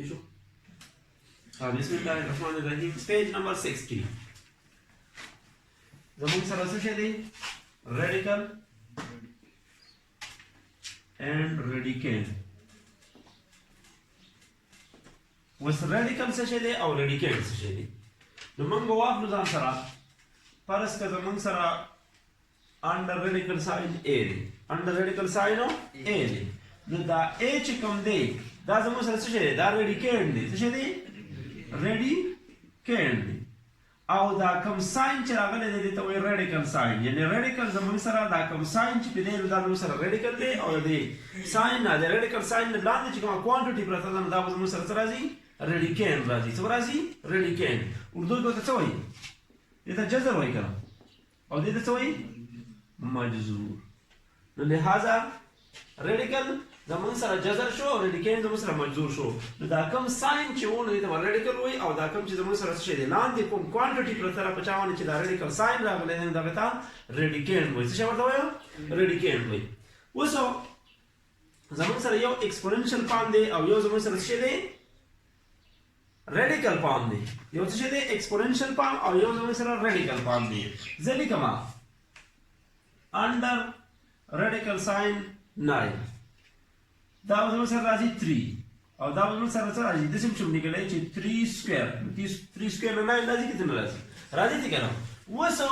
شو بسم الله الرحمن الرحیم پیج نمبر 60 زموږ سره څه شی دی radical and radicand وس radical څه شی دی او radicand څه شی دی نو موږ واخلو ځان سره فرض که زموږ سره under radical sign A دی under radical sign A دی نو دا A چې کوم دی دا زموږ سره څه شی دی دا radicand دی څه شی دی radicand دی او دا کوم ساين چې راغلی دی ته وایي radical sign یعنی radical زموږ سره دا کوم ساين چې په دی نو دا زموږ سره radical دی او دی ساين نه د radical sign نه لاندې چې کومه کوانټیټي پرته ده نو دا به زموږ سره څه راځي radicand راځي څه راځي radicand اردو کې ورته څه وایي دې ته جذر وایي که او دې ته څه وایي مجذور نو لهذا radical زمون سره جذر شو او radicand زمون سره مجذور شو نو دا کوم ساين چې وونه دې ته radical وایي او دا کوم چې زمون سره څه دی لاندې کوم کوانټیټي پرته را پچاونه چې دا radical ساين راغلی دی دا به تا radicand وایي څه ورته وایو radicand وایي اوس زمون سره یو exponential فارم دی او یو زمون سره څه دی radical فارم دی یو څه دی exponential فارم او یو زمون سره radical فارم دی زه لیکم under radical sign 9 دا زمون سره راځي 3 او دا زمون سره څه راځي د سیم شم نکلای چې 3 سکوير 3 سکوير نه راځي کته راځي راځي څنګه نو وسو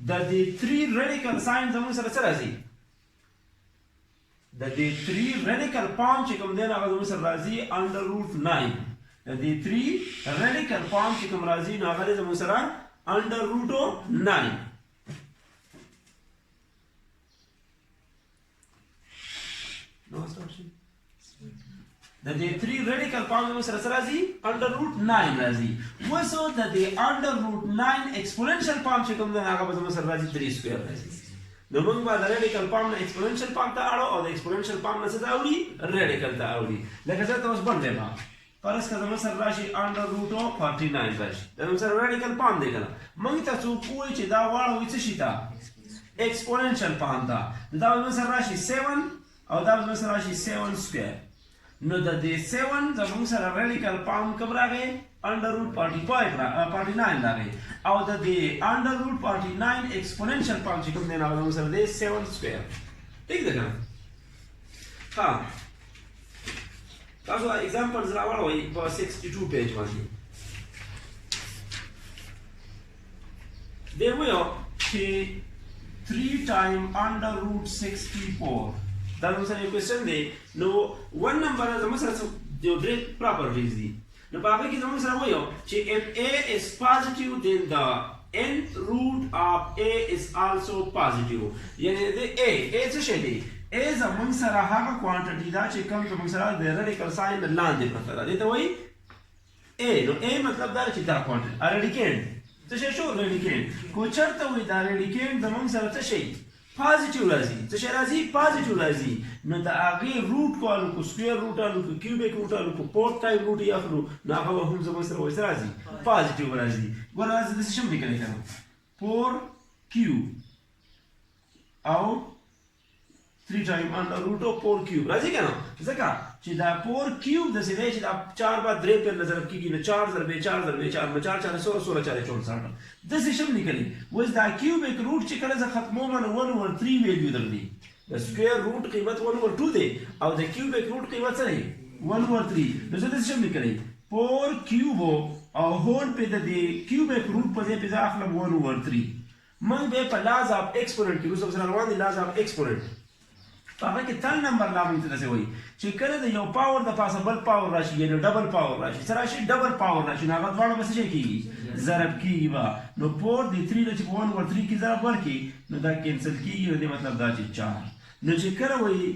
د دې 3 radical sign زمون سره څه راځي د دې 3 radical فارم چې کوم دی هغه زمون سره راځي under root 9 د دې 3 radical فارم چې کوم راځي نو هغه زمون سره under root 9 نو څه د دې 3 radical فارم زموږ سره څه راځي under root 9 راځي وسو د دې under root 9 exponential فارم چې کوم دی هغه به زموږ سره راځي 3 سکوير راځي نو موږ به د radical فارم نه exponential فارم ته اړو او د exponential فارم نه څه ته اړوي radical ته اړوي لکه څه ته اوس باندې ما فرض کړه زموږ سره راشي under root 49 راشي دا زموږ سره radical فارم دی کنه موږ ته څوک وایي چې دا واړه څه شي تا exponential فارم ته دا زموږ سره راشي 7 او دا زموږ سره راشي 7 سکوير نو د دې 7 زموږ سره radical فارم کوم راغی under root 49 راغی او د دې under root 49 exponential فارم چې کوم دی نو زموږ سره دی 7 سکوير ٹھیک ده کنه ها تاسو examples راوړئ په 62 پیج باندې دی وایو چې 3 times under root 64 دا زموږ سره یو کوېسچن دی نو 1 نمبر زموږ سره یو درې پراپرټیز دي نو په هغه کې زموږ سره وایو چې if a is positive then the nth root of a is also positive یعنی د a څه شی دی a زموږ سره هغه کوانټیټي دا چې کوم زموږ سره د radical sign لاندې پرته ده دې ته وایي a نو a مطلب دا چې دا کوانټیټي radicand څه شی شو radicand کو چېرته وایي دا radicand زموږ سره څه شی پازیټیو راځي څه شی راځي پازیټیو راځي نو د هغې روټ کالو کو سکویر روټ الو کو کیوبیک روټ الو کو پورټ ټایپ روټ یې اخلو نو هغه هم زموږ سره وایي څه راځي پازیټیو راځي ګوره راځي داسې شم لیکلی که نه 4 کیوب او 3 times under root of 4 کیوب راځي که نه ځکه چې دا 4 کیوب داسې دی چې دا 4 به 3 پرې ضرب کېږي نو 4 ضربې 4 ضربې 4 نو 4 4 16 16 4 64 داسې شم لیکلی اوس دا کیوبیک روټ چې کله زه ختموم نو 1/3 ویلیو درلي د سکویر روټ قیمت 1/2 دی او د کیوبیک روټ قیمت څه دی 1/3 نو زه داسې شم لیکلی 4 کیوب او هول په د دې کیوبیک روټ په ځای په زه اخلم 1/3 موږ به په لاز اف ایکسپوننټ کې اوس سره روان دي لاز اف ایکسپوننټ په هغه کې تل نمبر لا موږ ته داسې وایي چې کله د یو پاور د پاسه بل پاور راشي یعنې ډبل پاور راشي څه راشي ډبل پاور راشي نو هغه دواړه به څه شی کېږي ضرب کېږي به نو 4 د 3 نه چې په 1/3 کې ضرب ورکړي نو دا کینسل کېږي نو دې مطلب دا چې 4 نو چې کله وایي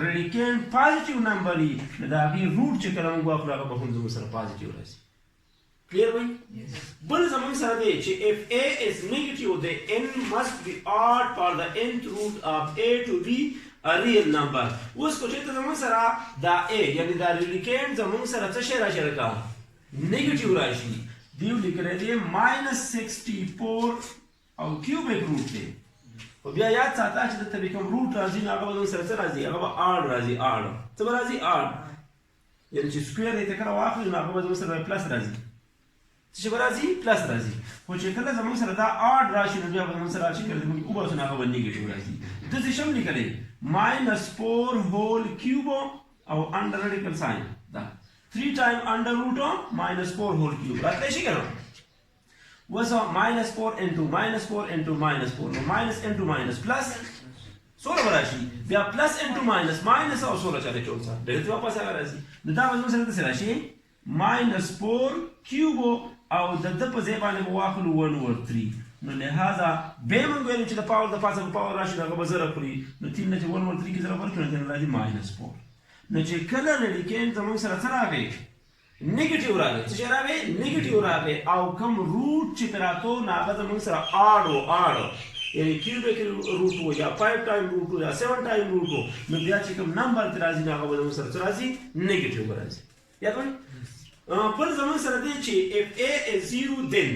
radicand پازیټیو نمبر وي نو د هغې روټ چې کله موږ واخلو هغه به هم زموږ سره پازیټیو راځي کلیر وایي بل زموږ سره دی چې if a is negative the n must be odd for the nth root of a to be a real number اوس کو چې ته زموږ سره دا a یعنی دا radicand زموږ سره څه شی راشي لکه نیګیټیو راشي دیو لیکلی دی -64 او کیوبیک روټ دی خو بیا یاد ساته چې دلته به کوم روټ راځي نو هغه به زموږ سره څه راځي هغه به آډ راځي آډ څه به راځي آډ یعنی چې سکویر یې کله واخلو نو هغه به زموږ سره پلس راځي څه به راځي پلس راځي خو چې کله زموږ سره دا اډ راشي نو بیا به زموږ سره چې کله موږ وباسو نو هغه به نیګیټیو راځي داسې شم لیکلی -4 هول کیوب او انډر ریډیکل ساین دا 3 ټایم انډر روټ -4 هول کیوب راتلی شي که نه وسو -4 into -4 into -4 نو ماینس انټو ماینس پلس سوله به راشي بیا پلس انټو ماینس ماینس او سوله چارې ټول سره ډېرې واپس هغه راځي نو دا به زموږ سره داسې راشي -4 کیوب او د ده په ځای باندې به واخلو 1/3 نو لہذا بیا موږ ویلو چې د پاور د پاسه به پاور راشي نو هغه به ضرب کړي نو 3 نه چې 1/3 کې ضرب ورکړي نو راځي -4 نو چې کله ریډیکینډ زموږ سره څه راغی نیگیټیو راغی څه شی راغی نیگیټیو راغی او کوم روټ چې پرې راته نو هغه زموږ سره اډ یعنی کیوبیک روټ و یا 5 ټایم روټ و یا 7 ټایم روټ و نو بیا چې کوم نمبر ترې راځي نو هغه به زموږ سره څه راځي نیگیټیو به راځي یاد وایي پر زموږ سره دی چې if a is 0 then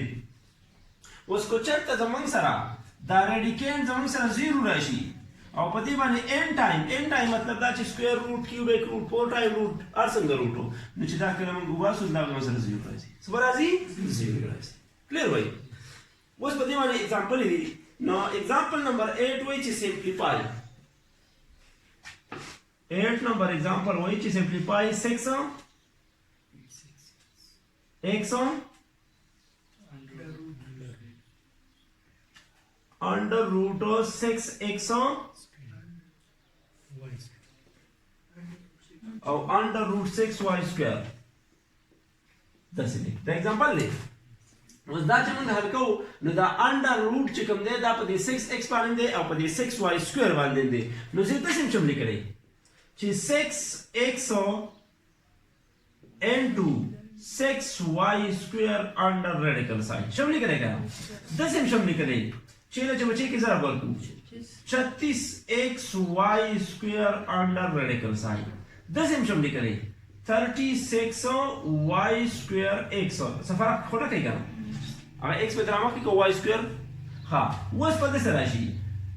اوس کو چېرته زموږ سره دا ریډیکینډ زموږ سره 0 راشي او په دې باندې n ټایم مطلب دا چې سکویر روټ کیوبیک روټ 4 ټایم روټ هر څنګه روټ نو چې دا کله موږ وباسو دا زموږ سره 0 راځي څه به راځي 0 راځي کلیر وایي اوس په دې باندې اگزامپل دی نو اگزامپل نمبر 8 وایي چې سمپلیفای 8 نمبر اگزامپل وایي چې سمپلیفای 6x under root of 6x او under root 6y square داسې دی دا اگزامپل دی اوس دا چې موږ حل کوو نو دا under root چې کوم دی دا په دې 6x باندې دی او په دې 6y square باندې دی نو زه تاسو هم لیکلی چې 6x into 6y square under radical sign شم لیکلی که داسې هم شم لیکلی چې له بچی کې ضرب ورکړو 36xy square under radical sign داسې هم شم لیکلی 36y square x سفر خوټه کوي که نه هغه x په درامه کې که y square ها اوس په دې سره راشي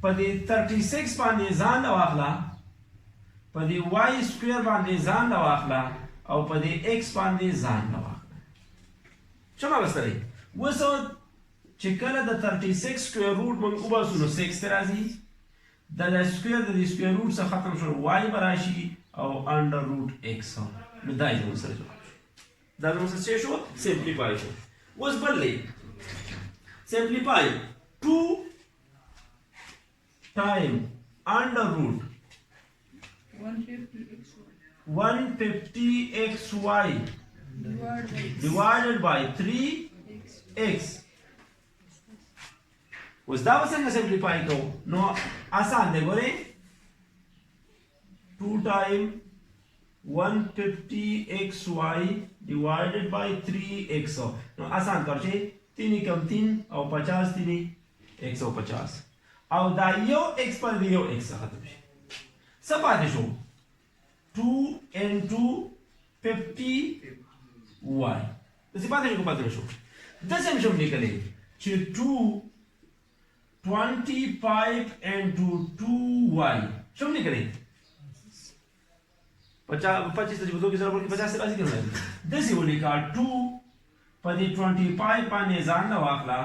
په دې 36 باندې ځان له واخله په دې y square باندې ځان له واخله او په دې x باندې ځان له واخله څه مغستلی اوس چې کله د 36 سکویر روټ موږ وباسو نو 6 ته راځي د سکویر د سکویر روټ څخه ختم شو y به راشي او انډر روټ x نو دا یې زموږ سره جوړ شو دا زموږ سره څه شو سمپلیفای شو اوس بل دی سمپلیفای 2 ټایم انډر روټ 150xy divided by 3x اوس دا به څنګه سمپلیفای کوو نو آسان دی ګورئ 2 ټایم 150xy divided by 3x نو آسان کار چې 3 کم 3 او 50 3 150 او دا یو x پر دی یو x ختم شي څه پاتې شو 2 into 50y داسې پاتې شو داسې هم شم لیکلی چې 25 into 2y شم لیکلی 25 ته چې په دوه کې ضرب ورکړي 50 راځي که نه راځي داسې ولیکه 2 په دې 25 باندې ځان نه واخله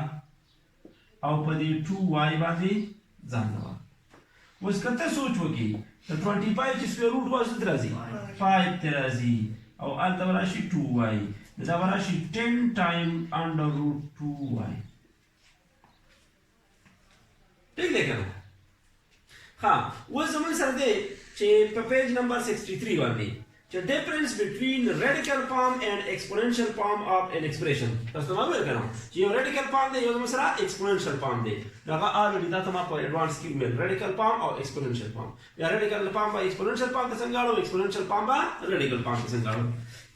او په دې 2y باندې ځان نه واخله اوس که ته سوچ وکړي د 25 چې سکویر روټ واسه ته راځي 5 ته راځي او هلته به راشي 2y دا به راشي 10 ټایم انډر روټ 2y ٹھیک دی که نه ها اوس زموږ سره دی چې په پیج نمبر 63 باندې چې difference between radical form and exponential form of an expression تاسو ته معلومه ده چې یو radical form دی یو زموږ سره exponential form دی دا already دا ته ما په advance کې ویل radical form او exponential form یا radical form با exponential form ته څنګه اړو exponential form با radical form ته څنګه اړو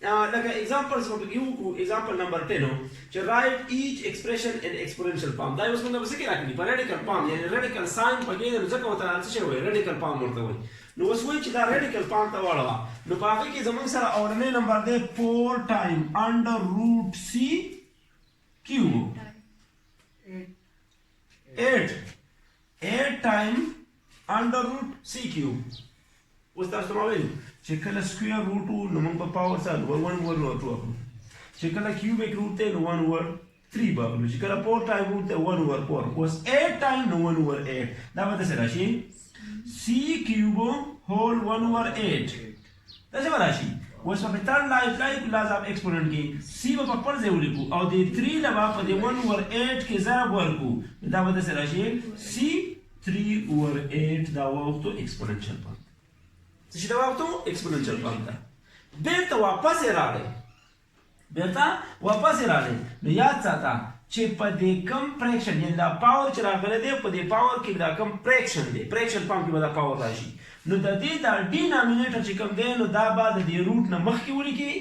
لکه examples په کې یو example number 10 چې write each expression in exponential form دا اوس موږ څه کې راکړي په radical form یعنی radical sign په کې ځکه وته څه شی وایي radical form ورته وایي نو اوس وایي چې دا radical form ته واړه نو په هغه کې زموږ سره اورنی نمبر دی 4 ټایم انډر روټ c کیوب 8 ټایم انډر روټ c کیوب اوس تاسو ته ما ویلو چې کله سکویر روټ و نو موږ په پاور سره 1 اوور 2 اخلو چې کله کیوبیک روټ دی نو 1 اوور 3 به اخلو چې کله 4 ټایم روټ دی 1 اوور 4 اوس 8 ټایم نو 1 اوور 8 دا به څه راشي c کیوب هول 1 اوور 8 دا څه راشي اوس په تر لایک لاز اف ایکسپوننت کې c په خپل ځای ولیکو او د 3 لبا په د 1 اوور 8 کې ضرب ورکو دا به څه راشي c 3 اوور 8 دا وخت ایکسپوننشل پامپ څه شي دا وخت ایکسپوننشل پامپ دا بیرته واپس راغی نو یاد ساته چې په دې کم فریکشن یعنی دا پاور چې راغلی دی په دې پاور کې دا کم فریکشن دی فریکشن پامپ کې به دا پاور راشي نو د دې دا ډینامینیټر چې کوم دی نو دا به د دې روټ نه مخکې ولیکي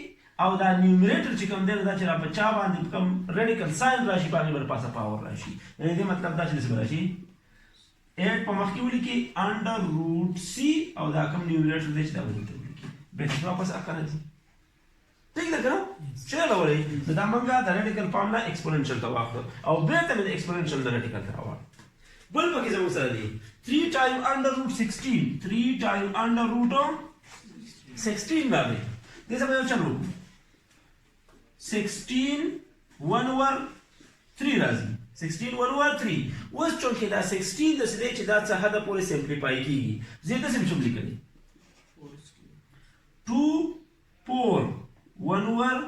او دا نیومریټر چې کوم دی دا چې را په چا باندې کوم ریډیکل ساین راشي باندې ورپاسه پاور راشي یعنی دې مطلب دا چې څه راشي 8 په مخکې ولیکي انډر روټ سی او دا کوم نیومریټر دی چې دا ولیکي به څه واپس اخره ٹھیک ده کنه چلو ولې دا موږ د ریډیکل فارم نه ایکسپوننشل ته واخلو او بیرته مې ایکسپوننشل نه ریډیکل ته راوړل بل پکې زموږ سره دی 3 ټایم انډر روټ 16 3 ټایم انډر روټ 16 باندې دې څه به چلو 16 1 اوور 3 راځي 16 1 اوور 3 اوس چې دا 16 د سړي چې دا څه حد پورې سمپلیفای کیږي زه تاسو هم لیکلی 2 4 1 over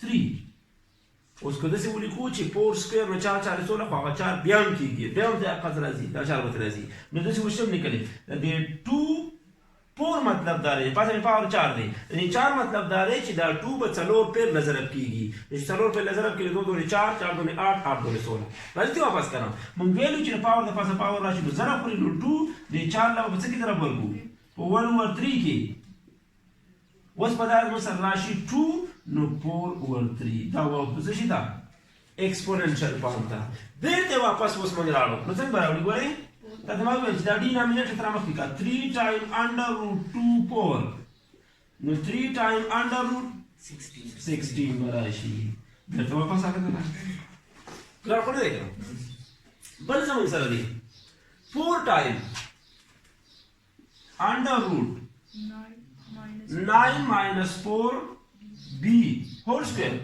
3 اوس که داسې ولیکو چې 4 سکویر نو 4 4 څومره خو هغه 4 بیا هم کېږي بیا هم دې قدر راځي دا 4 به راځي نو داسې اوس هم لیکلی د 2 4 مطلب دا دی پاسه مې پاور 4 دی د 4 مطلب دا دی چې دا 2 به 4 پیر نه ضرب کېږي چې 4 پیر نه ضرب کېږي 2 دوله 4 4 دوله 8 8 دوله 16 راځي واپس کړم مونږ ویلو چې پاور د پاسه پاور راشي نو ضرب کړئ نو 2 د 4 له په څه کې ضرب ورکو په 1 over 3 کې اوس په دا سره راشي 2 نو 4 over 3 دا وخت څه شي دا ایکسپوننشل فارم ته بیرته واپس اوس موږ راړو نو څنګه راوړي ګورئ دا د موږ چې دا ډینامینیټر تر مخکې کا 3 ټایم انډر روټ 2 4 نو 3 ټایم انډر روټ 16 براشي بیرته واپس راغله کار کړی دی بل څه سره دی 4 ټایم انډر روټ 9 minus 4 b whole square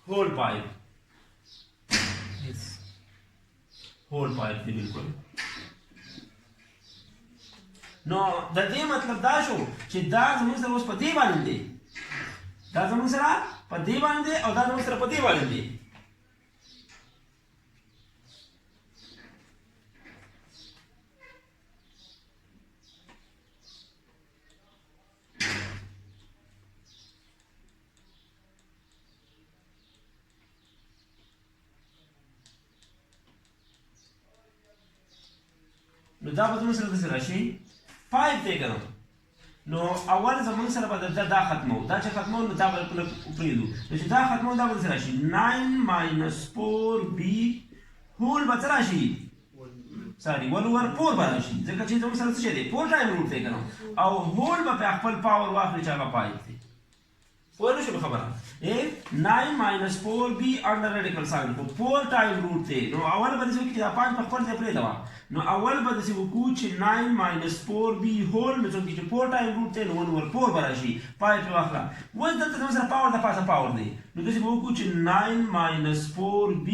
whole pipe yes whole pipe دی بالکل نو د دې مطلب دا شو چې دا زموږ سره اوس په دې باندې دی دا زموږ سره په دې باندې او دا زموږ سره په دې باندې دی نو دا به زموږ سره داسې راشي 5 دی که نه نو اول زموږ سره به دا ختمو دا چې ختمو نو دا به پرېږدو نو چې دا ختمو دا به داسې راشي 9 minus 4b هول به څه راشي ساري 1 over 4 به راشي ځکه چې زموږ سره څه شی دی 4 ټایم روټ دی که نه او هول به په خپل پاور واخلي چې هغه 5 دی پوه نه شوې خبره 9 minus 4b under radical sign په 4 ټایم روټ دی نو اول به داسې وکړي چې دا 5 په خپل ځای پرېږدوه نو اول به داسې وکړو چې 9 minus 4b هول مې څوک چې 4 ټایم روټ دی نو 1 over 4 به راشي 5 پرې واخله اوس دلته زموږ سره پاور د پاسه پاور دی نو داسې به وکړو چې 9 minus 4b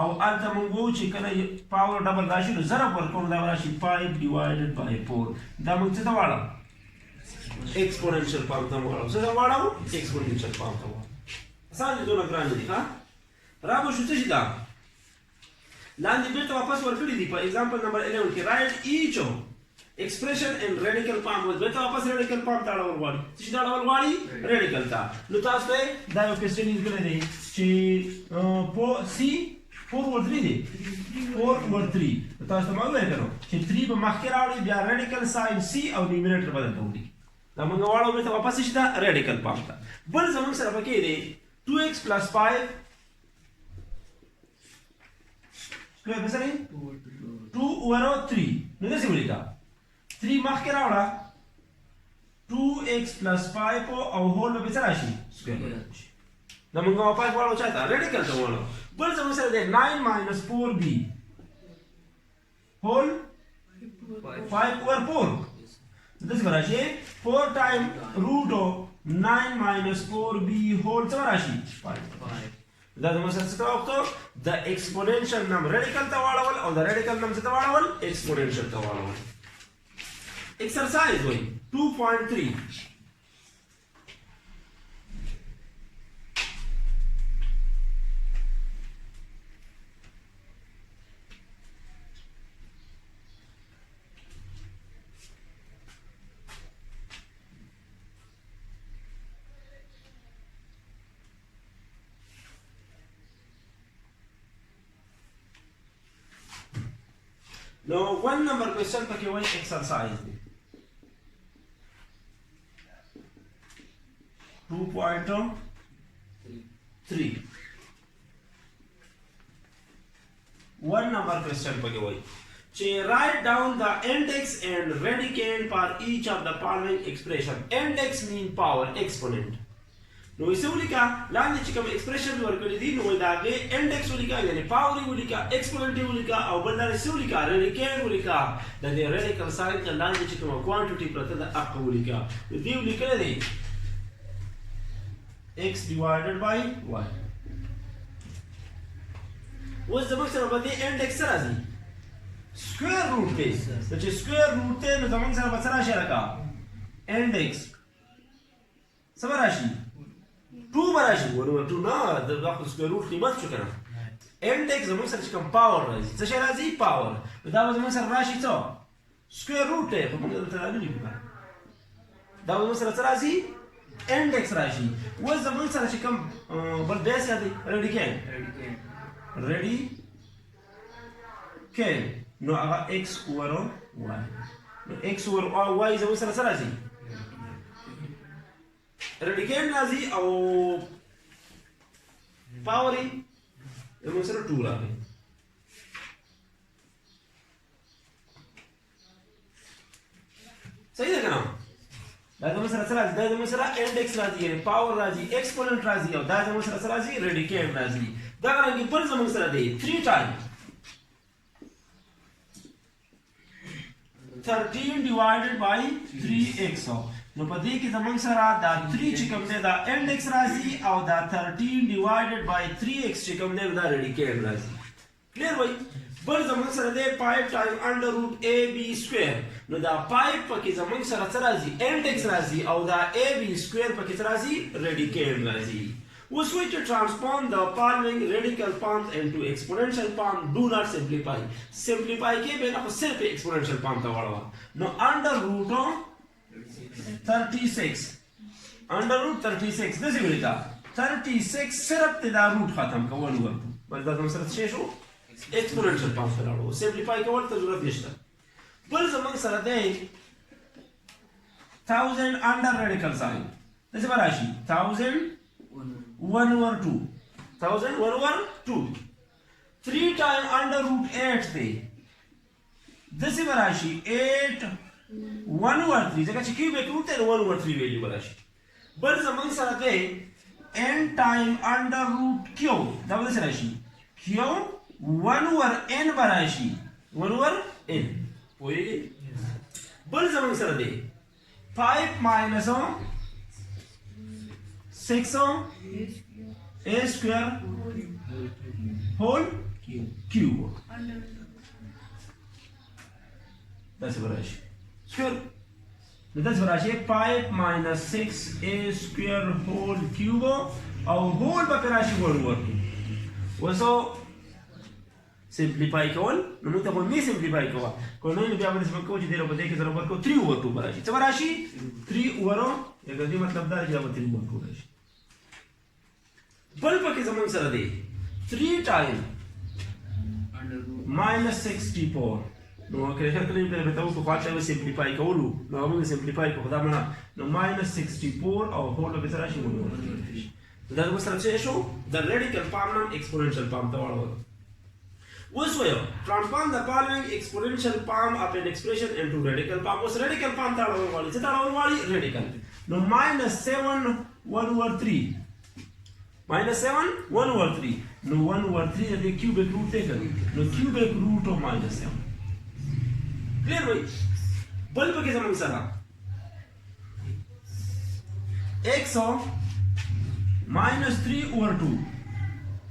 او هلته موږ ووایو چې کله پاور ډبل راشي نو ضرب ورکوو نو دا به راشي 5 divided by 4 دا موږ څه ته واړو exponential فارم ته واړو څه ته واړو exponential فارم ته واړو اسان دي دونه ګران دي ها را به شو څه شي دا لاندې بیرته واپس ورکړي دي په example number 11 کې write each of expression in radical form بیرته واپس radical form ته اړول غواړي څه شي دا اړول غواړي radical ته نو تاسو ته دا یو کوېسچن یې کړی دی چې c 4 over 3 دی 4 over 3 تاسو ته معلومه کړو چې 3 به مخکې راوړي بیا radical sign c او numerator بدل ته وړي دا موږ واړو بیرته واپس شي دا radical form ته بل زموږ سره پکې دی 2x plus 5 square څه دی 2 over 3 نو داسې ولیکه 3 مخکې راوړه 2x plus 5 او هول به څه راشي سکویر راشي دا موږ واپس واړو چا ته radical ته واړو بل زموږ سره دی 9 minus 4b هول 5 over 4 داسې به راشي 4 ټایم روټ او 9 minus 4b whole څه به راشي 5 دا زموږ سره څه وکړو د exponential نم radical ته واړول او د radical نم څه ته واړول exponential ته واړول exercise وایي 2.3 Now, one number question پکې وایي exercise دی 2.3 one number question پکې وایي چې write down the index and radicand for each of the following expression. Index mean power exponent. نو یې څه ولیکه لاندې چې کوم ایکسپریشن ورکړي دي نو د هغې انډیکس ولیکه یعنې پاور یې ولیکه ایکسپوننټ یې ولیکه او بل دا څه ولیکه ریډیکینډ ولیکه د دې ریډیکل ساین ته لاندې چې کومه کوانټیټي پرته ده هغه ولیکه د دې ولیکلی دی x divided by y اوس زموږ سره به دې انډیکس څه راځي سکویر روټ دی نو چې سکویر روټ دی نو زموږ سره به څه راشي لکه انډیکس څه به راشي 2 براشي ورو 2 نه د خپل سکوير روټ قیمت شو کنه انډیکس زموږ سره چې کوم پاور راځي څه شي راځي پاور دا به زموږ سره راشي څه سکوير روټ دی په موږ دلته راغلي دي دا به زموږ سره څه راځي انډیکس راشي و زموږ سره چې کوم بل بیس دی ریډیکینډ نو هغه x اوور y نو x اوور y زموږ سره څه راځي ریډیکینډ راځي او پاور یې زموږ سره 2 راغلی صحیح ده که نه دا زموږ سره څه راځي دا زموږ سره انډیکس راځي یعنې پاور راځي ایکسپوننټ راځي او دا زموږ سره څه راځي ریډیکینډ راځي دغه رنګې بل زموږ سره دی 3 ټایم 13 divided by 3x نو په دې کې زموږ سره دا 3 چې کوم دی دا انډیکس راځي او دا 13 divided by 3x چې کوم دی دا ریډیکینډ راځي کلیر وایي بل زموږ سره دی 5 ټایم انډر روټ اے بی سکویر نو دا 5 پکې زموږ سره څه راځي انډیکس راځي او دا اے بی سکویر پکې څه راځي ریډیکینډ راځي اوس وایي چې transform the following radical forms into exponential form do not simplify simplify کې به نه خو صرف exponential form ته واړوه نو انډر روټ 36 انډر روټ 36 داسې ولیکه 36 صرف ته دا روټ ختم کول ورته بس دا زموږ سره څه شو exponential form ته راوړو simplify کول ته ضرورت نشته بل زموږ سره دی 1000 under radical sign داسې به راشي 1000 1 over 2 1000 1 over 2 3 time under root 8 دی داسې به راشي 8 1 over 3 ځکه چې کیوبیک روټ دی 1 over 3 ویلیو به راشي بل زموږ سره دی n time under root q دا به داسې راشي q 1 over n به راشي 1 over n پوهېږئ بل زموږ سره دی 5 minus 6 a square whole cube that's what I square that's what I say 5 minus 6 a square whole cube or whole bakarashi whole work so simplify کول نو موږ ته مې simplify کوه کو نو بیا باندې څه کوو چې دغه په دې کې ضرب ورکو 3 over 2 براشي څه براشي 3 over یو دې مطلب دا چې دا 3 over 2 راشي بل پکې زموږ سره دی 3 ټایم minus 64 نو کله کله به تاسو په خاطر به simplify کولو نو موږ simplify کوو دا معنا نو minus 64 او whole به سره شي دا زموږ سره څه شو د radical form نام exponential form ته واړو اوس وایو transform the following exponential form of an expression into radical form اوس radical form ته اړول والی څه ته اړول والی radical نو minus 7 1 over 3 minus 7 1 over 3 نو 1 over 3 د cubic root ته کوي نو cubic root of minus 7 clear وای بل پکې زموږ سره x minus 3 over 2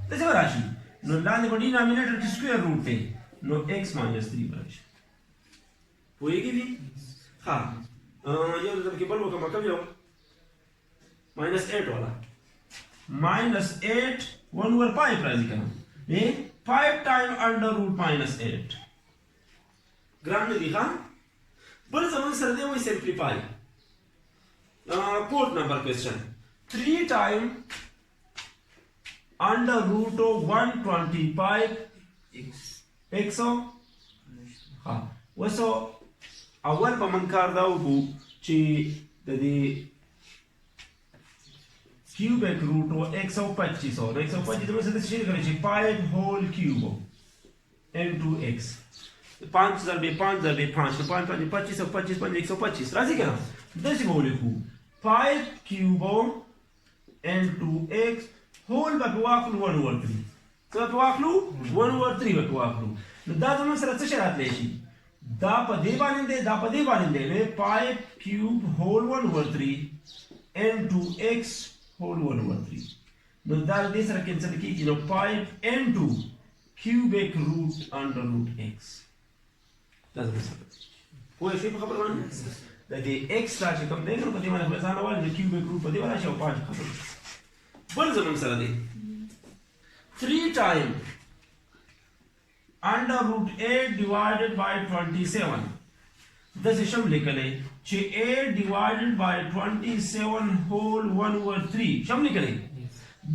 داسې به راشي نو لاندې په ډینامینیټر کې سکویر روټ دی نو x minus 3 به راشي پوهېږي دي ښه یو ځل کې بل وکړم کوم یو minus 8 والا minus 8 1 over 5 راځي که نه 5 times under root minus 8 ګرام نه دي ښه بل زمون سره دی وایي simplify fourth number question 3 times under root of 125 x ها وسو اول به من کار دا وکړو چې د دې cubic root of x of 25 और x of 25 तो मैं सीधे करें कि 5 whole cube into x 5 ضربे 5 ضربे 5 तो 5 5 25 और 25 5 125 राजी क्या 10 को लिखूं 5 cube into x whole का वाकलू 1 over 3 तो वाकलू 1 over 3 का वाकलू دا زمون سره څه شرط لشي دا په دې باندې نه 5 cube whole 1 over 3 into x whole 1 over 3 نو دا دې سره کینسل کیږي نو 5 into cubic root under root x دا زموږ سره خو شي په خبره باندې دا دې x راشي کوم دی نو په دې باندې په ځان وایي چې cubic root په دې باندې شو 5 خبره بل زموږ سره دی 3 times under root 8 divided by 27 داسې شم لیکلی چې 8 divided by 27 whole 1 over 3 شم لیکلی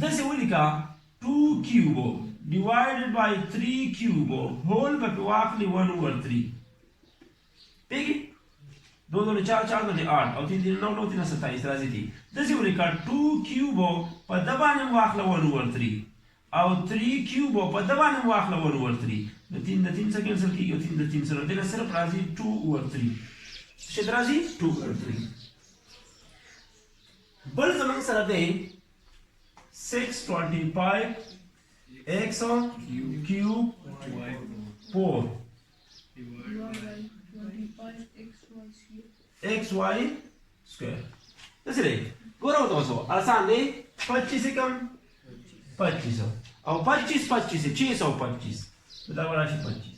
داسې ولیکه 2 cube divided by 3 cube whole په واخلي 1 over 3 پیږي 2 2 4 4 2 8 او 3 3 9 9 3 27 راځي دي داسې ولیکه 2 cube په دبانې واخله 1 over 3 او 3 cube په دبانې واخله 1 over 3 د 3 د 3 څخه کینسل کیږي او 3 د 3 سره دغه صرف راځي 2 over 3 څه راځي 2 over 3 بل زمون سره دی 625 x cube 4 xy square داسې دی ګورو تاسو آسان دی 25 کم 25 او 25 25 625 دا وراشي 25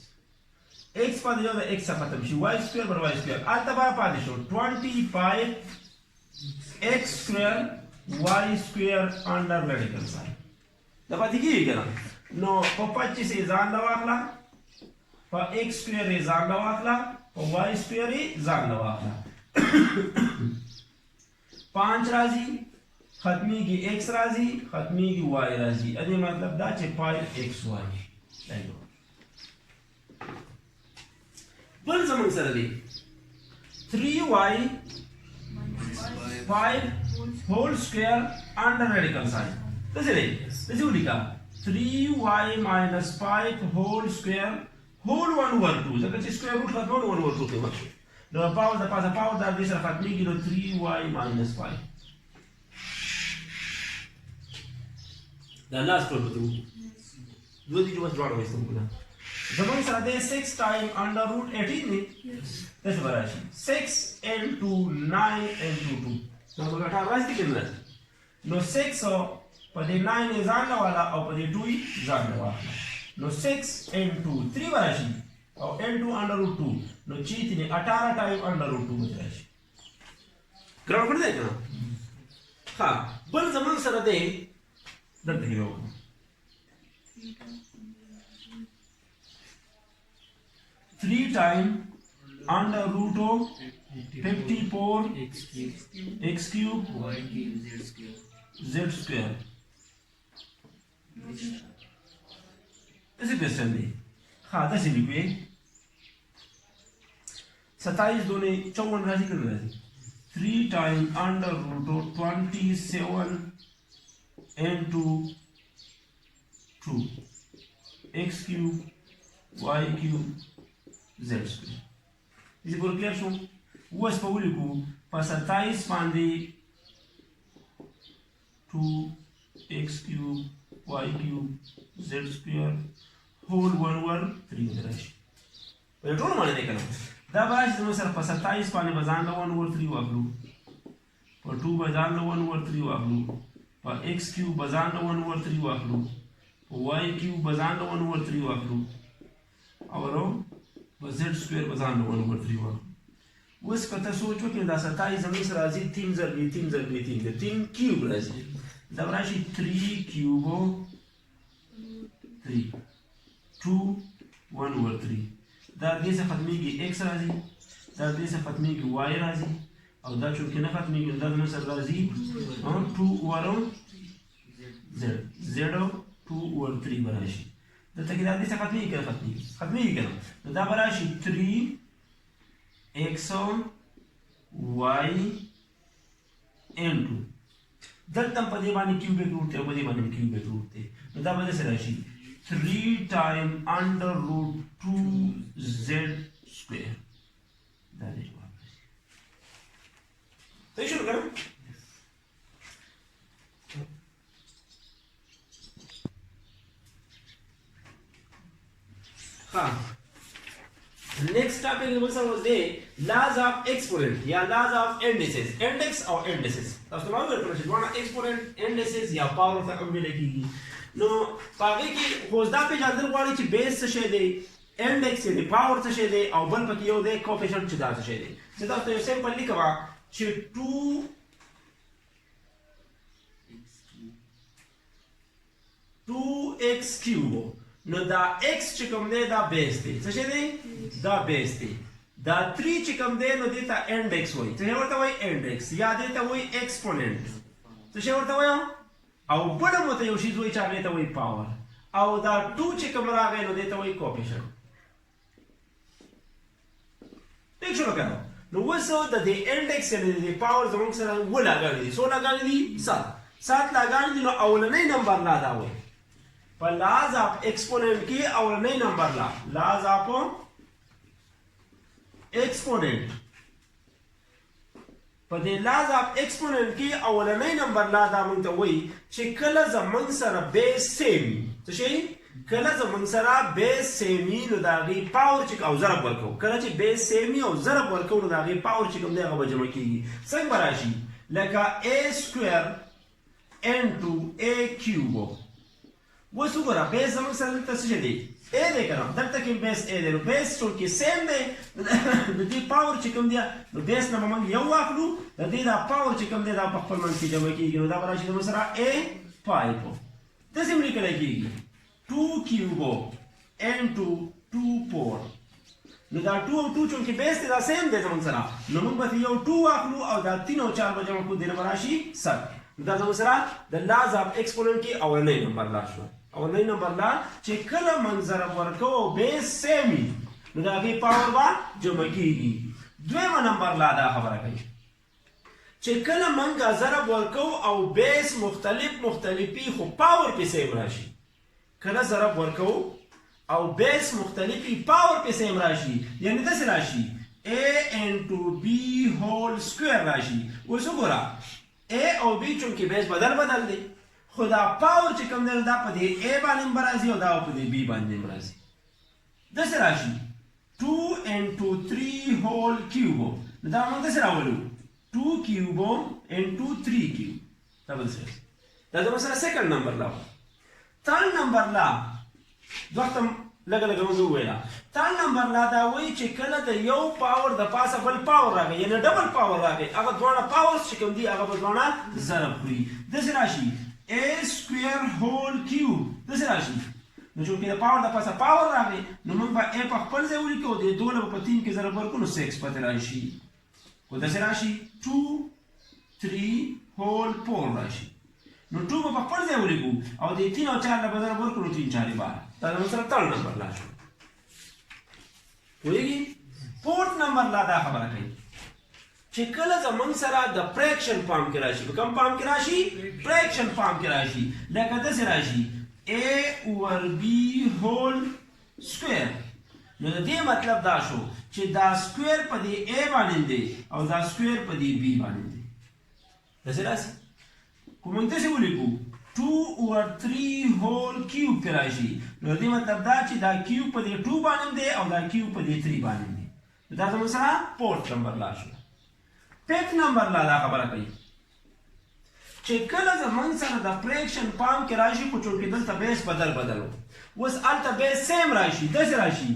x پاتې جو د x ختم شي y square بر y square البته به پاتې شو 25 x square y square under radical sign دا پاتې کیږي کنه نو په 25 یې ځان لا واخلا په x square یې ځان لا واخلا په y square یې ځان لا واخلا 5 راځي ختمی کی x راځي ختمی کی y راځي ا دې مطلب دا چې 5xy دی بل زمون سره دی 3y 5 whole square under radical sign داسې دی داسې ولیکه 3y minus 5 whole square whole 1 over 2 ځکه چې square root ختمول 1 over 2 کې مخکې نو پاور د پاسه پاور د دې سره ختمیږي نو 3y minus 5 دا لاست ټول ته دوه دي جوړ جوړ وایي څنګه زمون سره د 6 times under root 18 دی داسې به راشي 6 into 9 into 2 نو موږ ټول راځي کې نه نو 6 په دې 9 یې ځان لا والا او په دې 2 یې ځان لا والا نو 6 into 3 به راشي او into under root 2 نو چې دې 18 times under root 2 به راشي ګرام کړی دی کنه ها بل زمون سره دی دلته یو 3 times under root of 54 x cube y cube z square z square ऐसे क्वेश्चन है हाँ ऐसे लिखिए 27 दोने 54 राशि कर राशि 3 times under root of 27 into 2 x cube y cube z square इसे पूरा क्लियर शो वो इस पर लिखूं पर 27 Pandey 2x cube y cube z square whole 1 over 3 में राशि पर टोटल माने देखना दा बाश जो सर पर 27 पांडे बजान ला 1 over 3 वापरू په 2 به ځان له 1 over 3 واخلو په x کیوب به ځان له 1 over 3 واخلو په y کیوب به ځان له 1 over 3 واخلو او په z سکویر به ځان له 1 over 3 واخلو اوس که ته سوچ وکړې دا 27 زموږ سره راځي 3 ضرب 3 ضرب 3 د 3 کیوب راځي دا به راشي 3 کیوب 3 2 1 over 3 دا دې څخه ختمېږي x راځي دا دې څخه ختمېږي y راځي او دا چونکې نه ختمېږي دا زموږ سره راځي 2 over z 2 over 3 به راشي دلته کې دا دې څخه ختمېږي که نه ختمېږي که نه نو دا به راشي 3x y into دلته په دې باندې کیوبیک روټ دی او په دې باندې کیوبیک روټ دی نو دا به داسې راشي 3 times under root 2z square دا دې جواب راشي صحیح شروع کړم ها next topic was the laws of exponent या laws of indices index or indices تاسو معلومه کړئ چې دوه exponent indices یا power څخه ویل کیږي نو پاره کې خوځدا په جندل غواړي چې بیس څه شي دی index دی power څه شي دی او بل پکې یو دی coefficient چې دا څه شي دی چې تاسو یو سیمپل لیکوا چې 2x cube نو دا x چې کوم دی دا بیس دی څه شي دی دا بیس دی دا 3 چې کوم دی نو دې ته index وایي څه ورته وایي index یا دې ته وایي exponent څه ورته وایي او بل مو ته یو شی وایي چې هغه ته وایي power او دا 2 چې کوم راغی نو دې ته وایي coefficient ټیک شو کنه نو وسو د دې index سره د power زموږ سره ولاګړي دي څو لاګړي دي 7 لاګړي دي نو اولنۍ نمبر لا دا وایي په laws of exponent کې اولنۍ نمبر لا laws of exponent په دې laws of exponent کې اولنۍ نمبر لا دا مونږ ته وایي چې کله زمونږ سره بیس سیم څه شي کله زمونږ سره بیس سیمي نو د هغې پاور چې او ضرب ورکوو کله چې بیس سیمي او ضرب ورکوو نو د هغې پاور چې کوم دی هغه به جمع کېږي څنګه به راشي لکه a square into a cube اوس وګوره بیس زموږ سره دلته څه شی دی a دی که نه دلته کې بیس a دی نو بیس چونکې سیم دی د دې پاور چې کوم دی نو بیس نه به موږ یو واخلو د دې دا پاور چې کوم دی دا په خپل منځ کې جمع کېږي نو دا به راشي زموږ سره a 5 داسې هم لیکلی کېږي 2 cube into 2 4 نو دا 2 او 2 چونکې بیس دی دا سیم دی زموږ سره نو موږ به یو 2 واخلو او دا 3 او 4 به جمع کړو دې نه به راشي 7 دا زموږ سره د laws of exponent کې اولنۍ نمبر لا شو اولنۍ نمبر لا چې کله موږ ضرب ورکوو بیس سیم وي نو د هغې پاور به جمع کېږي دویمه نمبر لا دا خبره کوي چې کله موږ ضرب ورکوو او بیس مختلفي خو پاور پې سیم راشي کله ضرب ورکوو او بیس مختلفي پاور پې سیم راشي یعنې داسې راشي a into b whole square راشي اوس وګوره a او b چونکې بیس بدل دی خو دا پاور چې کوم دی دا په دې a باندې هم راځي او دا په دې b باندې هم راځي داسې راشي 2 into 3 whole cube نو دا موږ داسې راولو 2 cube into 3 cube دا به داسې راشي دا زموږ سره سیکنډ نمبر لا تھرډ نمبر لا دوه لګه موږ وویله تھرډ نمبر لا دا وایي چې کله د یو پاور د پاسه بل پاور راغی یعنې ډبل پاور راغی هغه دواړه پاورز چې کوم دي هغه به دواړه ضرب کړي داسې راشي a square whole cube داسې راشي نو چونکې د پاور د پاسه پاور راغی نو موږ به a په خپل ځای ولیکو د دوه به په 3 کې ضرب ورکړو نو 6 پاتې راشي خو داسې راشي 2 3 whole 4 راشي نو 2 به په خپل ځای ولیکو او د 3 او 4 به ضرب ورکړو 3 4 12 دا زموږ سره تھرډ نمبر لا شو پوهېږي فورث نمبر لا دا خبره کوي چې کله زموږ سره د فریکشن فارم کې راشي په کوم فارم کې راشي فریکشن فارم کې راشي لکه داسې راشي a over b whole square نو د دې مطلب دا شو چې دا سکویر په دې a باندې دی او دا سکویر په دې b باندې دی داسې راشي خو موږ داسې ولیکو 2 over 3 whole cube کې راشي نو د دې مطلب دا چې دا کیوب په دې 2 باندې دی او دا کیوب په دې 3 باندې دی دا زموږ سره فورث نمبر لا شو فifth نمبر لا دا خبره کوي چې کله زمونږ سره د فریکشن پام کې راشي خو چونکې دلته بیس بدل و اوس هلته بیس سیم راشي داسې راشي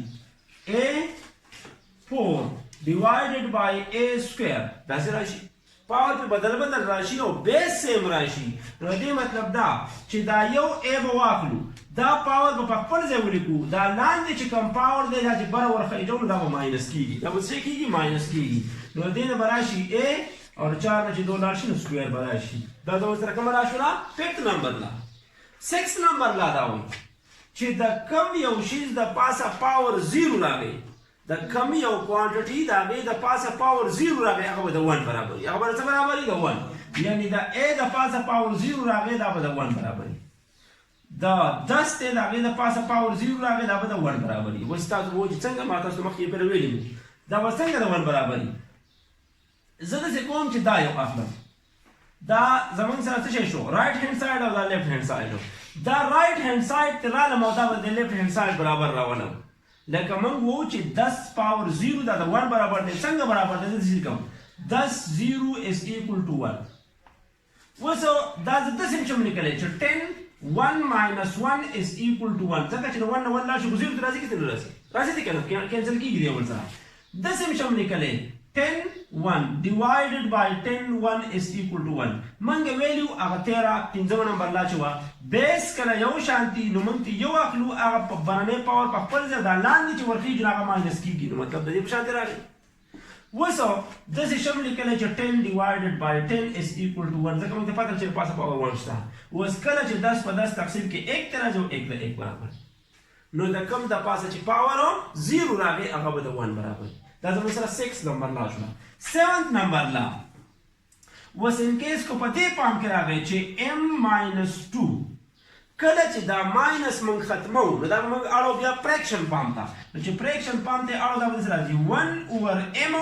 A4 divided by A square داسې راشي پاور په بدل راشي او بیس سیم راشي نو دې مطلب دا چې دا یو A به واخلو دا پاور به په خپل ځای ولیکو دا لاندې چې کوم پاور دی دا چې بره ورخیږو دا به ماینس کېږي دا به څه کېږي ماینس کېږي نو دې نه به راشي A और 4 में 2 لاړ شي نو سکوير به راشي دا د اوس رقم راشولا 5th نمبر لا 6th نمبر لا دا وایي چې د کم یو شیز د پاسه پاور 0 راغی د کم یو کوانټیټي د هغې د پاسه پاور 0 راغی هغه به د 1 برابر وي هغه به څه برابر وي د 1 یعنی د A د پاسه پاور 0 راغی دا به د 1 برابر وي د 10 ته د هغې د پاسه پاور 0 راغی دا به د 1 برابر وي اوس تاسو وایي چې څنګه ما تاسو مخکې پرې ویلي دا به څنګه د 1 برابر وي زه داسې کوم چې دا یو اخلم دا زمونږ سره څه شی شو رایټ هینډ سایډ او دا لیفټ هینډ سایډ دا رایټ هینډ سایډ ته رالم او دا به د لیفټ هینډ سایډ برابر راولم لکه موږ وو چې 10 پاور 0 دا د 1 برابر دی څنګه برابر دی زه کوم 10 0 is equal to 1 اوس دا زه داسې شم لیکلی چې 10 1 minus 1 is equal to 1 ځکه چې د 1 نه 1 لاړ شي خو 0 ته راځي که څه نه راځي راځي دی که نه کینسل کېږي دی ول سره داسې شم لیکلی 10 1 divided by 10 1 is equal to 1 منګه ویلیو هغه 13 پنځمه نمبر لا چې وه بیس کله یو شانتي نو موږ ته یو اخلو هغه په برنی پاور په خپل ځای دا لاندې چې ورخیږي نو هغه ماینس کېږي نو مطلب د دې په شانتې راغی اوس داسې شم لیکلی چې 10 divided by 10 is equal to 1 ځکه موږ ته پته چې پاسه پاور 1 شته اوس کله چې 10 په 10 تقسیم کې 1 ته راځي او 1 د 1 برابر نو د کم د پاسه چې پاور 0 راغی هغه به د 1 برابر دا زموږ سره 6 نمبر لا شوه 7th نمبر لا اوس ان کیس کو په دې پام کې راغی چې m minus 2 کله چې دا ماینس موږ ختمو نو دا موږ اړو بیا فریکشن پام ته نو چې فریکشن پام ته اړو دا به داسې راځي 1 over m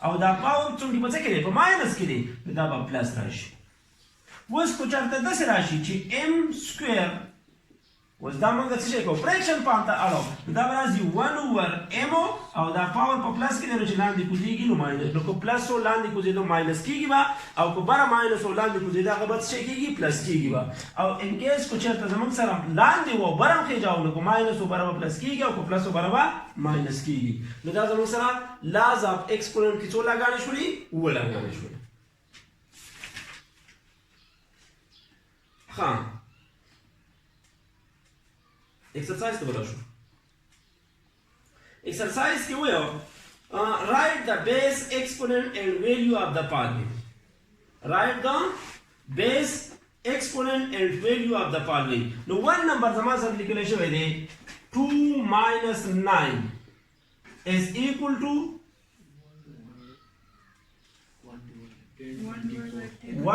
او دا پاور څومره په څه کې دی په ماینس کې دی نو دا به پلس راشي اوس کو چېرته داسې راشي چې m سکویر اوس دا موږ څه شی کوو فریکشن پام ته اړو دا به راځي 1 over m او دا پاور په پلس کې دی نو چې لاندې کوزېږي نو ماینس نو که پلس او لاندې کوزېدو ماینس کېږي به او که بره ماینس او لاندې کوزېده هغه به څه شی کېږي پلس کېږي به او ان کیس کو چېرته زموږ سره لاندې و بره هم خېجاو نو که ماینس او بره به پلس کېږي او که پلس او بره به ماینس کېږي نو دا زموږ سره لاز اف ایکسپوننټ کې څو لاګانې شولي اووه لاګانې شولي ښه exercise ته ولاړ شو exercise کې وایو write the base exponent and value of the following write the base exponent and value of the following نو 1 نمبر زما سره لیکلی شوی دی 2 minus 9 is equal to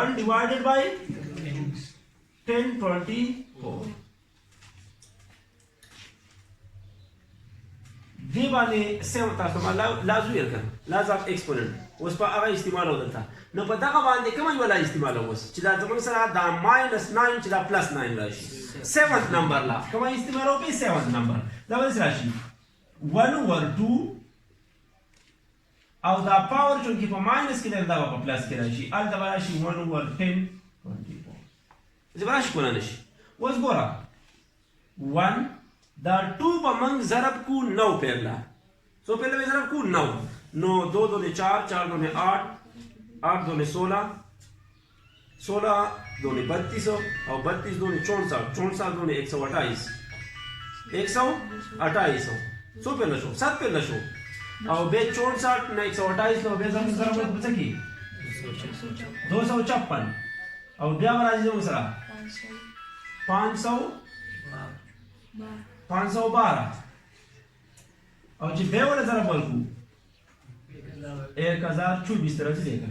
1 divided by 1024 دی باندې سیم تاسو ما لازم ویل کړه لاز اف ایکسپوننټ اوس په هغه استعمال ودلته نو په دغه باندې کومه یو لا استعمال اوس چې دا زموږ سره دا ماینس 9 چې دا پلس 9 راشي 7th نمبر لا کومه استعمال وکړي 7th نمبر دا به راشي 1 over 2 او دا پاور چې په ماینس کې دا په پلس کې راشي ال دا راشي 1 over 10 24 زبرش کولای نشي اوس ګوره 1 دا 2 به موږ ضرب کو 9 پهلا سو پهلا به ضرب کو 9 9 2 2 4 4 2 8 8 2 16 16 2 32 और 32 2 64 64 2 128 128 सो पहला शो 7 पहला शो और बे 64 ने 128 लो बे ज़रा बता की 256 और क्या बना जी दूसरा 512 और जी बे वाला ज़रा बोल को 1024 तरह से देखा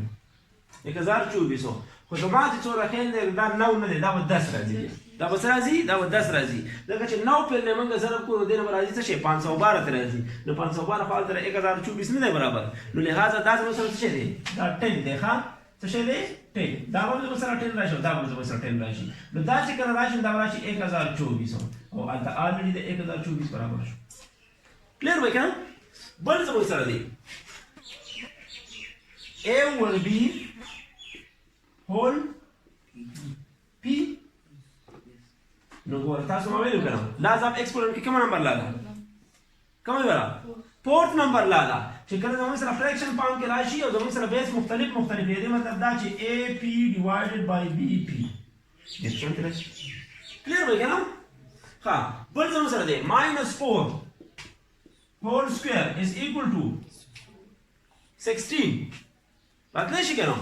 1024 خو زما چې څو راخیل دی دا 9 نه دی دا به 10 راځي دا به څه راځي دا به 10 راځي ځکه چې 9 پهلې موږ ضرب کړو نو دې نه به راځي څه شی 512 ته راځي نو 512 خو هلته 1024 نه دی برابر نو لهذا دا زموږ سره څه شی دی دا 10 دی ښه څه شی دی 10 دا به زموږ سره 10 راشي دا به زموږ سره 10 راشي نو دا چې کله راشي دا به راشي 1024 او هلته آلریډي د 1024 برابر شو کلیر وایي که نه بل زموږ سره دی A will be whole نو ګور تاسو ما ویلو کنه لازم ایکسپوننٹ کې کوم نمبر لاله کوم ویلا فورث نمبر لاله چې کله زموږ سره فریکشن پاوند کې راشي او زموږ سره بیس مختلف دی مطلب دا چې AP divided by BP کلیر وای کنه ها بل زموږ سره دی -4 whole square is equal to 16 راتلی شي کنه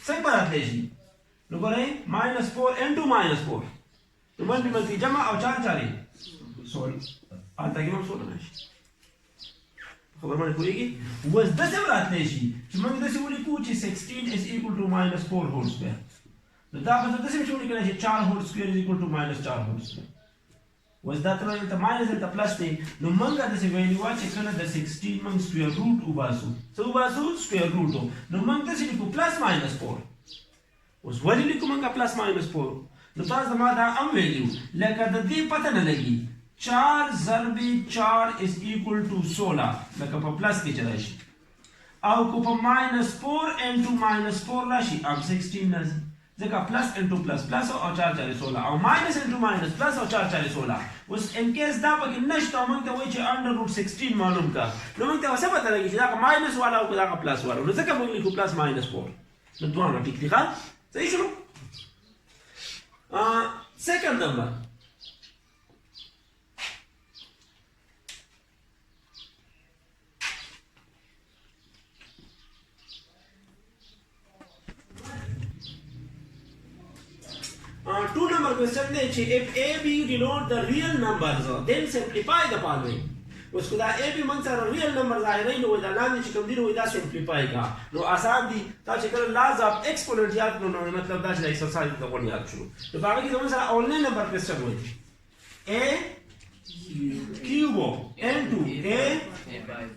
څنګه راتلی شي نو ګورئ -4 into -4 نو باندې جمع او چار چاري سوري البته کې هم سوري نشي خبر باندې پوریږي وز د څه راتلی شي چې موږ د څه ولیکو چې 16 is equal to -4 whole square نو دا به د څه چې ولیکل شي 4 whole square is equal to -4 whole square وز دا تر ته ماینس ته پلس دی نو موږ د څه ویلیو چې کله د 16 موږ سکوير روټ وباسو څه وباسو سکوير روټ نو موږ د څه لیکو +-4 اوس ولې لیکو موږ +-4 نو تاسو ما دا ام ویلیو لکه د دې پته نه لګي 4 ضرب 4 is equal to 16 لکه په پلس کې چلای شي او کو په -4 into -4 راشي اب 16 نه ځکه پلس انټو پلس پلس او 4 4 16 او ماینس انټو ماینس پلس او 4 4 16 اوس ان کیس دا پکې نشته موږ ته وایي چې √16 معلوم کا نو موږ ته څه پته لګي چې دا ماینس والا او دا پلس والا نو ځکه موږ لیکو +-4 نو دوه ټیک دي ښه صحیح شنو second number two number question is if a b denote the real numbers then simplify the following उसको दा a b मन sir real numbers आए नहीं नो दा लाने چې کوم دی نو دا simplify का نو آسان دي تا چې کله laws of exponent یاد نو مطلب دا چې exercise ته ونه یاد شو نو باقي چې موږ سره اونلی نمبر question وایي a cube into a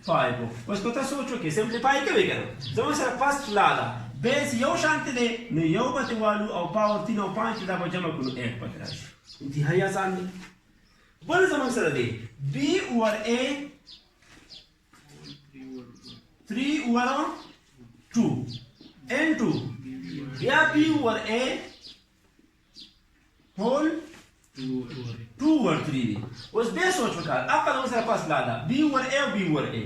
5 उसको تاسو سوچو کې simplify کوي کنه زموږ سره first law دا بیس یو شانت دی نو یو پته والو او پاور 3 او 5 دا به جمع کړو 8 پته راشي انتهایی آسان دی بل زموږ سره دی b over a 3 over 2 into بیا b over a whole 2 over 3 دی اوس به سوچ وکړه اقا زموږ سره پاس لادا b over a او b over a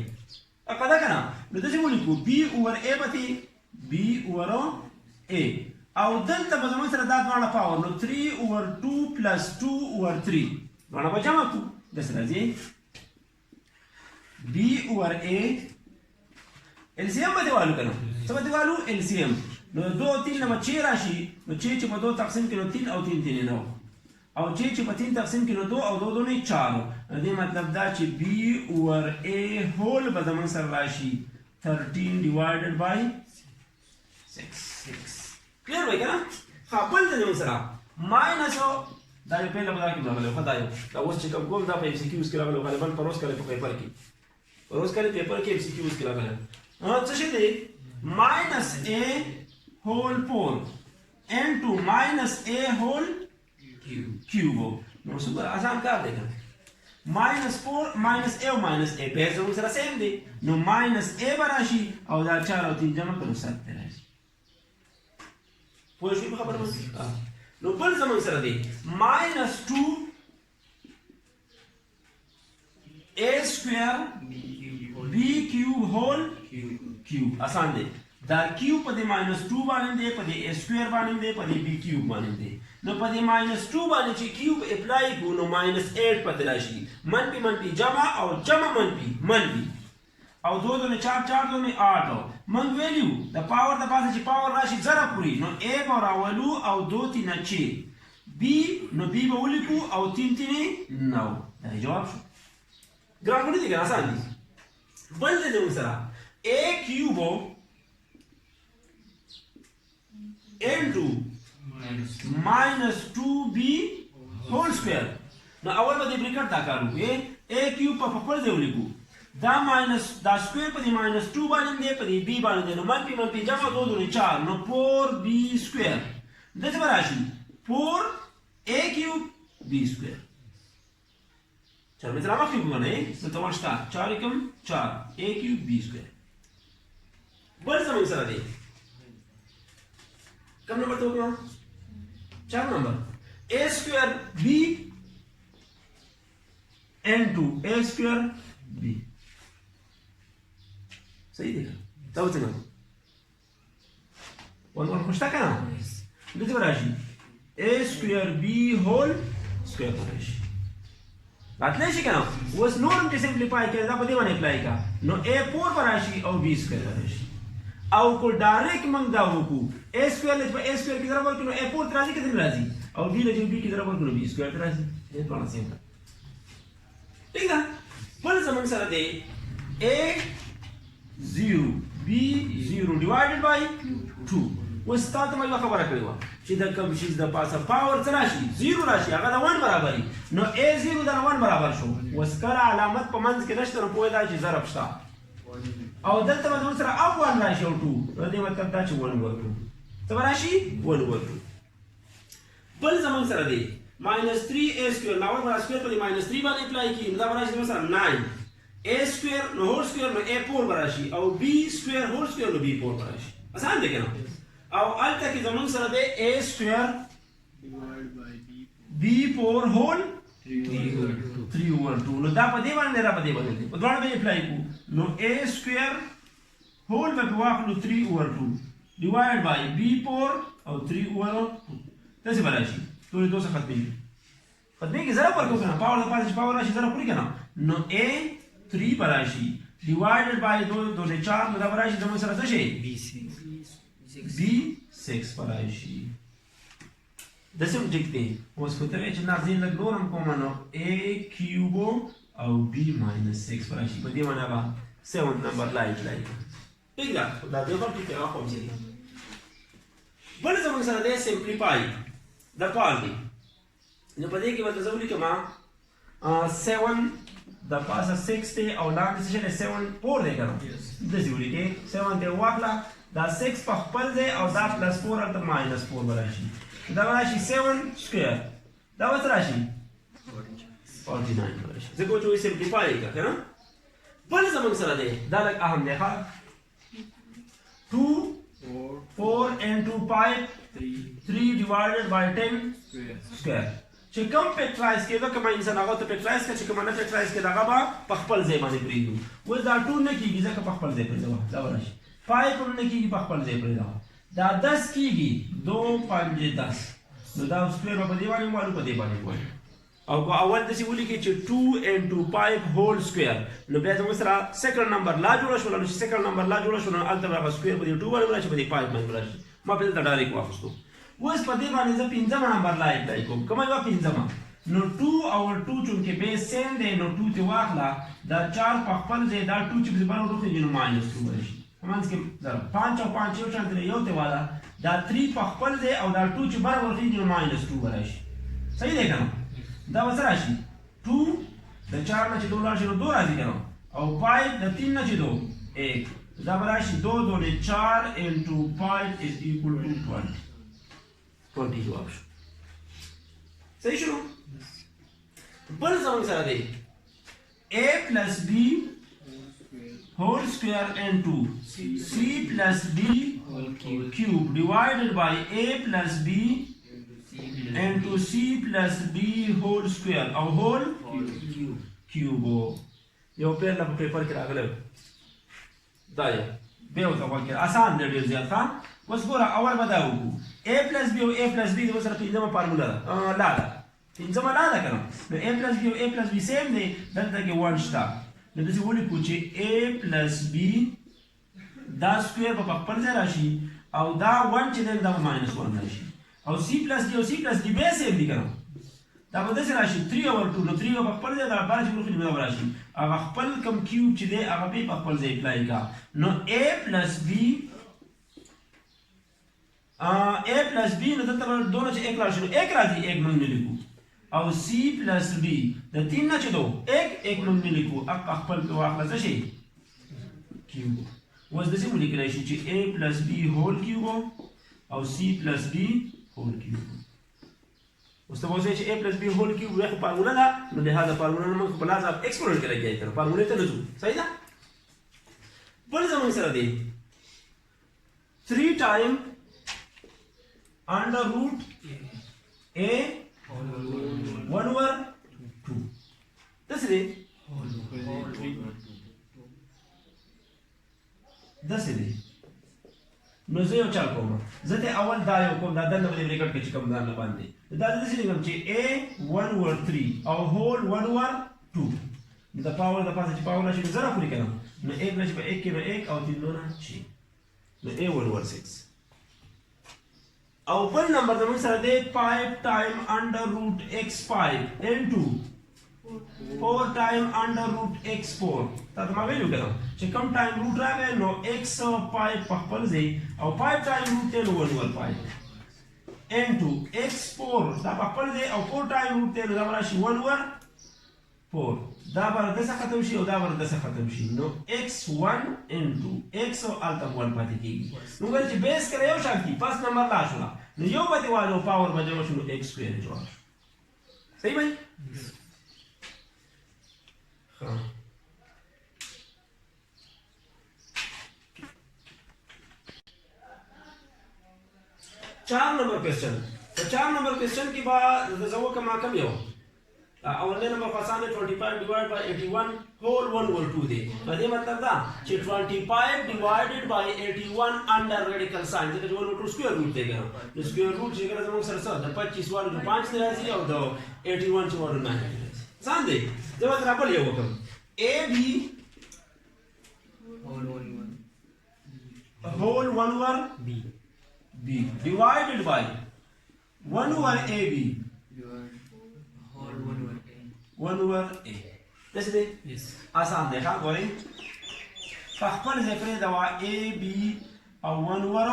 اقا دا کنه نو دغه ولیکو b over a پته b over a او دلته به زموږ سره دا دواړه پاور نو 3 over 2 plus 2 over 3 دواړه به جمع کړو داسې راځي b over a LCM به دیوالو کنه څه به دیوالو LCM نو 2 3 نه 6 راشي نو 6 چې په 2 تقسیم کړو 3 او 3 3 نه او 6 چې په 3 تقسیم کړو 2 او 2 نه 4 دې مطلب دا چې b over a whole به زموږ سره راشي 13 divided by 6 clear وای کنه خپل د نوم سره ماینس دا په لږه بدل کې راغلی خدای دا اوس چې کوم ګول دا په MCQ کې راغلی غالبا پروس کړي په پیپر کې MCQ کې راغلی څه شي دی -a whole 4 into -a whole cube نو څه آسان کار دی -4 -a او -a په زموږ سره سیم دی نو -a براشي او دا 4 او 3 جمع کړو 7 راشي پوه شئ په خبره باندې نو بل زموږ سره دی -2 a square b cube whole cube آسان دی دا cube په دې -2 باندې دی په دې a square باندې دی په دې b cube باندې دی نو په دې -2 باندې چې cube اپلای کو نو -8 پته راشي منفي جمع او جمع منفي او 2 2 4 4 2 8 من ویلیو د پاور د پاسه چې پاور راشي زره پوری نو a به راولو او 2 3 6 b نو b به ولیکو او 3 3 9 دا جواب شو ګرامر دي کنه آسان دي بل دې سره a cube into -2b whole square نو اول به دې بریکټ دا کارو a cube په خپل ځای ولیکو دا ماینس دا سکویر په دې -2 باندې دی په دې b باندې نو منفي جمع 2 2 4 نو 4b سکویر دغه راشي 4a cube b سکویر چل مې تر ما کې وګورئ څه ته ورشته 4 کم 4 a cube b سکویر بل زموږ سره دی کوم نمبر ته وګورم 4 نمبر a square b into a square b صحیح دی دا څنګه 1 1 خوشتا کنه دته راشي a square b whole square راشي راتلی شي کنه اوس نورم چې سمپلیفای کړه دا په دې باندې اپلای کا نو a 4 راشي او b square راشي او کو ډایرکټ موږ دا وکړو a square له a square کې ضرب ورکړو a 4 راځي کله راځي او b له b کې ضرب ورکړو b square راځي دې په اړه څنګه ٹھیک ده بل زمون سره دی a 0 b 0 divided by 2 وستات مې خبره کړې و چې د کوم شي د پاسه پاور څه راشي 0 راشي هغه د 1 برابرۍ نو a 0 د 1 برابر شو وسکره علامت په منځ کې نشته نو پوهه دا چې ضرب شته او دلته موږ سره او 1 راشي او 2 نو دې مطلب دا چې 1 ورکړو څه راشي 1 ورکړو بل زمون سره دی -3a square نو ور سکوير په -3 باندې اپلای کی نو دا راشي مثلا 9 a square نو هول سکوير نو a 4 راشي او b square هول سکوير نو b 4 راشي آسان دی کنه او الته کې زمون سره دی a square divided by b 4 whole 3 over 2 نو دا په دې باندې را په دې باندې په دواړو باندې اپلای کو نو a square whole به واخلو 3 over 2 divided by b 4 او 3 over 2 څه به راشي ټول دوه څخه ختمي ختمي کې ضرب ورکو کنه پاور د پاسه پاور راشي ضرب پوری کنه نو a 3 به راشي divided by 2 2 4 نو دا به راشي زموږ سره څه شي b 6 به راشي د څه ټیک دی اوس په ترې چې نازین لګ نورم کوم نو a cube او b minus 6 به راشي په دې باندې به 7 نمبر لایټ ٹھیک ده دا دې په کې راخو چې بل زموږ سره د سمپلیفای د کال دی نو په دې کې ورته ځولې کما 7 د پاسه 6 دی او لاندې څه 7 4 دی کنه د ځولې کې 7 دی واخلا دا 6 په خپل دی او دا پلس 4 تر ماینس 4 راشي دا راشي 7 سکوير دا وڅ راشي 49 راشي زه کوم چې سمپلیفای کا کنه بل زمون سره دی دا لک اهم دی ښا 2 4 into 5 3 divided by 10 square چې کوم فیکټرایز کېده کوم انسان هغه ته فیکټرایز کړي چې کوم نه فیکټرایز کېده هغه به په خپل ځای باندې پریږدو و دا ټول نه کیږي ځکه په خپل ځای پریږدو دا ورشي 5 هم نه کیږي په خپل ځای پریږدو دا 10 کیږي 2 5 10 نو دا سکوير په دې باندې مالو په دې باندې وایي او اول د سی ولي کې چې 2 into 5 whole square نو بیا زموږ سره سیکنډ نمبر لا جوړ شو نو سیکنډ نمبر لا جوړ شو نو البته هغه سکوير په دې 2 باندې راشي په دې 5 باندې راشي ما په دې ډایرکټ واخستو اوس په دې باندې زه 15 نمبر لا اپلای کوم کومه یو 15 نو 2 او 2 چونکه بیس سیم دی نو 2 ته واخلا دا 4 په خپل ځای دا 2 چې په باندې وروته نو ماینس 2 راشي همانس کې دا 5 او 5 یو شان دی یو ته والا دا 3 په خپل ځای او دا 2 چې باندې ورته نو ماینس 2 راشي صحیح دی کنه دا وڅ راشي 2 د 4 نه چې 2 راشي نو 2 راځي کنه او 5 د 3 نه چې 2 1 دا راشي 2 2 4 into 5 is equal to 20 جواب شو صحیح شنو بل زمون سره دی a plus b whole square into c plus d cube divided by a plus b into c plus d whole square او whole cube یو په لږ پیپر کې راغلی دا یو به وته وکړه آسان دی ډیر زیات ښه اوس ګوره اول به دا وکړو a plus b او a plus b د سره پنځمه فارموله ده لا ده پنځمه لا ده کنه نو a plus b او a plus b سیم دی دلته کې 1 شته نو داسې ولیکو چې a plus b دا سکویر په خپل ځای راشي او دا 1 چې دی دا ماینس 1 راشي او c plus d او c plus d به سیم دي کنه دا به داسې راشي 3 over 2 نو 3 په خپل ځای دا بار چې ورته به راشي هغه خپل کم کیوب چې دی هغه په خپل ځای اپلای کا نو a plus b a plus b نو دلته دوه چې 1 راشي نو 1 راځي 1 موږ لیکو او c plus d د 3 نه چې 2 1 موږ لیکو خپل په واخله څه شي کیوب اوس د څه مو لیکلی شي چې a plus b whole cube او c plus d whole cube اوس ته وایي چې a plus b whole cube یو فارموله ده نو لهدا فارموله موږ په لحاظ ایکسپوننټ کې راځي تر فارموله ته نه ځو صحیح ده بل زمون سره دی 3 times under root a 1 over 2 داسې دی داسې دی نو زه یو چل کوم زه ته اول دا یو کوم دا دنه په بریکټ کې چې کوم ځان نه باندې دا داسې لیکم چې a 1 over 3 او هول 1 over 2 د پاور د پاسه چې پاور راشي زره پوری کړم نو 1 راشي په 1 کې نو 1 او 3 نه شي نو a 1 over 6 او بل نمبر زموږ سره دی 5 time under root x5 into 4 time under root x4 دا ما ویلو کړم چې کوم ټایم روټ راغی نو x 5 په خپل ځای او 5 ټایم روټ ته 1 over 5 into x4 دا په خپل ځای او 4 ټایم روټ ته دا راشي 1 over 4 دا بر دسه ختم شي او دا بر دسه ختم شي نو x1 into x او الټا 1 پاتې کیږي نو ول چې بیس کړو یو شان کی پس نمبر لا شو نو یو باندې والو پاور باندې شو x سکوير جوړ صحیح وای ها 4 number question तो 4 number question के बाद जवो का माकम यो अवले number फसान 25 divide by 81 whole 1 over 2 दे बदे मतलब दा कि 25 divided by 81 under radical sign जे जो 1 स्क्वायर रूट देगा तो स्क्वायर रूट जे करा जमो सर सर 25 वाला जो 5 दे रासी और 81 जो 9 सान दे जब बराबर ये होगा a b whole 1 over b divided by 1 over ab whole 1 over a जैसे दे यस आसान देखा गोरी फखपल ज़िक्र दवा a b और 1 over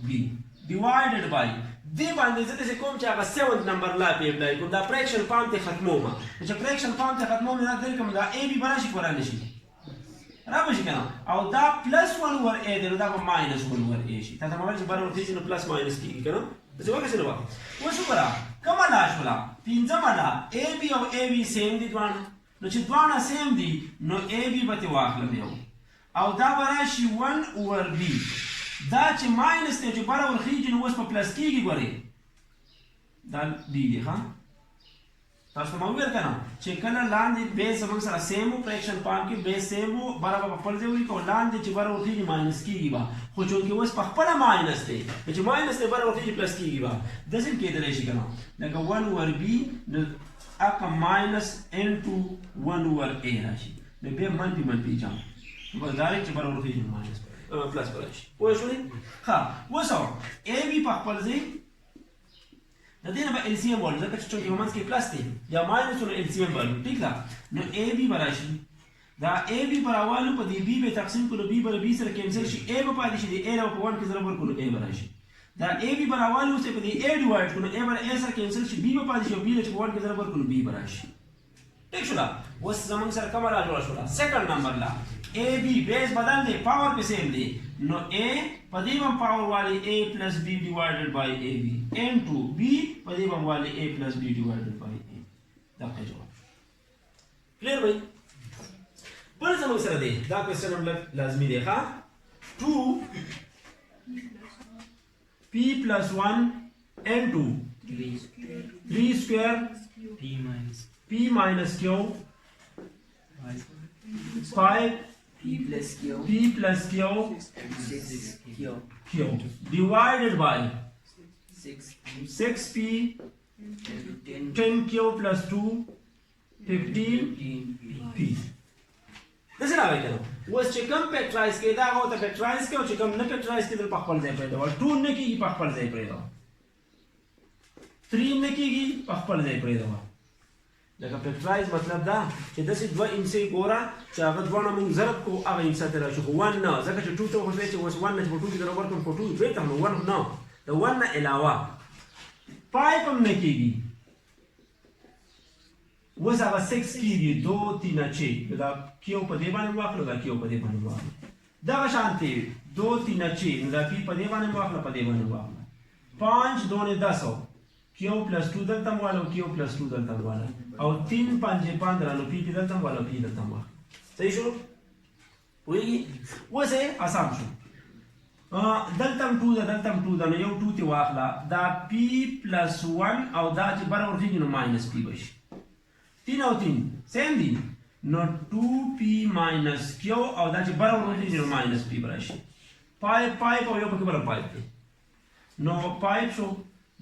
b divided by दे बांधे जैसे कोम चाहा 7 नंबर ला पे अप्लाई को दा फ्रैक्शन फॉर्म ते खत्मो मा जब फ्रैक्शन फॉर्म ते खत्मो में ना देर कम दा a b बना शी कोरा नशी राबो शी कना और दा प्लस 1 over a दे दा माइनस 1 over a शी ता हमारे से बराबर थी नो प्लस माइनस की कनो तो जो कैसे होगा वो शो करा कमा लाश वाला पिंजा माला a b और a b सेम दी द्वाना नो ची द्वाना सेम दी नो a b बते वाखल में हो और दा बरा शी 1 over b دا چې ماینس ته چې برابر خيږي نو اوس په پلس کېږي ګورئ دا بي دی ښه تاسو ته مو ویل کنه چې کله لاندې بیس زموږ سره سیم وو فریکشن پام کې بیس سیم وو برابر په خپل ځای ولیکو لاندې چې برابر خيږي ماینس کېږي به خو چونکې اوس په خپله ماینس دی چې ماینس ته برابر خيږي پلس کېږي به داسې کېدلی شي کنه لکه 1 over b نو اکه ماینس انټو 1 over a راشي نو بیا منفي منفي جام بس ډایرکټ چې برابر خيږي ماینس प्लस براشي وای شو ها وسو a b په خپل ځای د دې نه به ال سی ام ول ځکه چې یو منځ کې پلس دی یا ماینس ول ال سی ام ول ٹھیک ده نو a b براشي دا a b براوالو په دې b به تقسیم کړو b بر b سره کینسل شي a په پاتې شي د a په 1 کې ضرب ورکړو a براشي دا a b براوالو سره په دې a ډیوایډ کړو a بر a سره کینسل شي b په پاتې شي b په 1 کې ضرب ورکړو b براشي ٹھیک شو وس زمون سره کومه را جوړ شو سیکنډ نمبر لا a b बेस बदल दे पावर पे सेम दे नो a पदीवम पावर वाली a plus b divided by ab into b पदीवम वाली a plus b divided by a दाखिल जवाब क्लियर भाई पर समझ सर दे दा क्वेश्चन हम लाजमी देखा 2 p plus 1 into 3 square p minus q 5 P plus Q 6 Q divided by 6 P 10 Q plus 2 15 P دسه راوي کنه وس چې کوم فیکټرایز کې دا هو ته فیکټرایز کې او چې کوم نه فیکټرایز کې د خپل ځای پیدا ول 2 نه کېږي په خپل ځای پیدا 3 نه کېږي په خپل ځای پیدا لکه فیکټرایز مطلب دا چې داسې دوه انسې ګوره چې هغه دواړه موږ ضرب کو هغه انسه ته راشي خو 1 نه ځکه چې 2 ته خو چې اوس 1 نه چې په 2 کې ضرب ورکړم په 2 دوی ته نو 1 نه د 1 نه علاوه 5 هم نه کېږي اوس هغه 6 کېږي 2 3 6 دا کیو په دې باندې واخلو دا کیو په دې باندې واخلو دغه شانتي 2 3 6 دا پی په دې باندې واخلو په دې باندې واخلو 5 2 10 क्यू प्लस 2 दलतम वाला क्यू प्लस 2 दलतम वाला और 3 5 15 नो पी दलतम वाला पी दलतम वाला सही शुरू हुई वो से आसान शो दलतम 2 दा नो यो 2 ती वाखला दा p plus 1 او دا چې برابر کیږي نو -p بشي 3 او 3 سیم دي نو 2p minus q او دا چې برابر دی نو minus p براشي پایپ او یو پکې برابر پایپ دی نو پایپ شو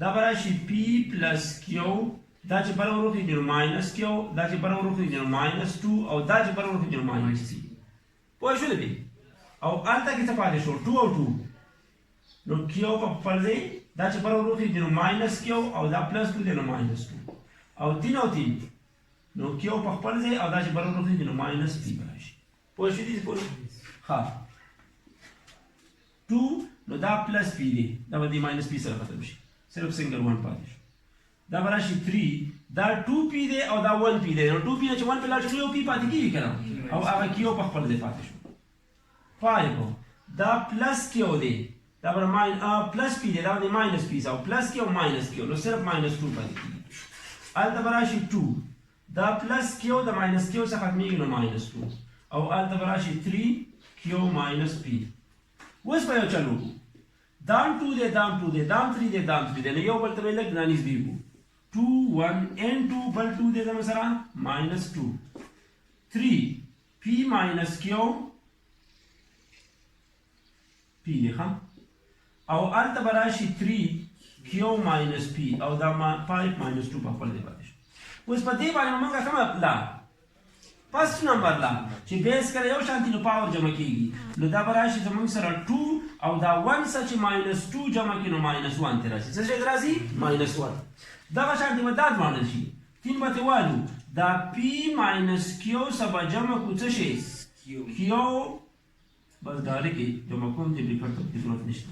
دا براشي p plus q دا چې برابر دی نو minus q دا چې برابر دی نو minus 2 او دا چې برابر دی نو minus 3 پوه شو دی او الته کې څه پاتې شو 2 او 2 نو q په خپل ځای دا چې برابر دی نو minus q او دا plus 2 دی نو minus 2 او 3 او 3 نو q په خپل ځای او دا چې برابر دی نو minus p راشي پوه شو دي ها 2 نو دا plus p دی دا به minus p سره ختم شي صرف سنگل 1 پاتې شو دا براشي 3 دا 2p دی او دا 1p دی نو 2p نه چې 1 په لاړ شي یو p پاتې کیږي کنه او هغه q په خپل ځای پاتې شو 5 دا plus q دی دا بر plus p دی دا د minus p او plus q او minus q نو صرف minus 2 پاتې کیږي الته براشي 2 دا plus q د minus q څخه ختمېږي نو minus 2 او الته براشي 3q minus p اوس په یو چلو دام 2 دی دام 2 دی دام 3 دی دام 3 دی نو یو بل ته لګ نانیز دی 2 1 n2 بل 2 دی زموږ سره minus 2 3 p minus q p دی ښه او الته براشي 3q minus p او دا 5 minus 2 په خپل دی پاتې شو اوس په دې باندې موږ کومه لا فرست نمبر لا چې بیس کړه یو شانتي نو پاور جمع کیږي نو دا براشي زموږ سره 2 او دا 1 سره چې minus 2 جمع کړي نو minus 1 ته راشي څه شي راځي minus 1 دا شانتي مدد باندې شي 3 به والو دا p minus q سبا جمع کو څه شي q بس دا لکه جمع کوم دې په ټاکل ضرورت نشته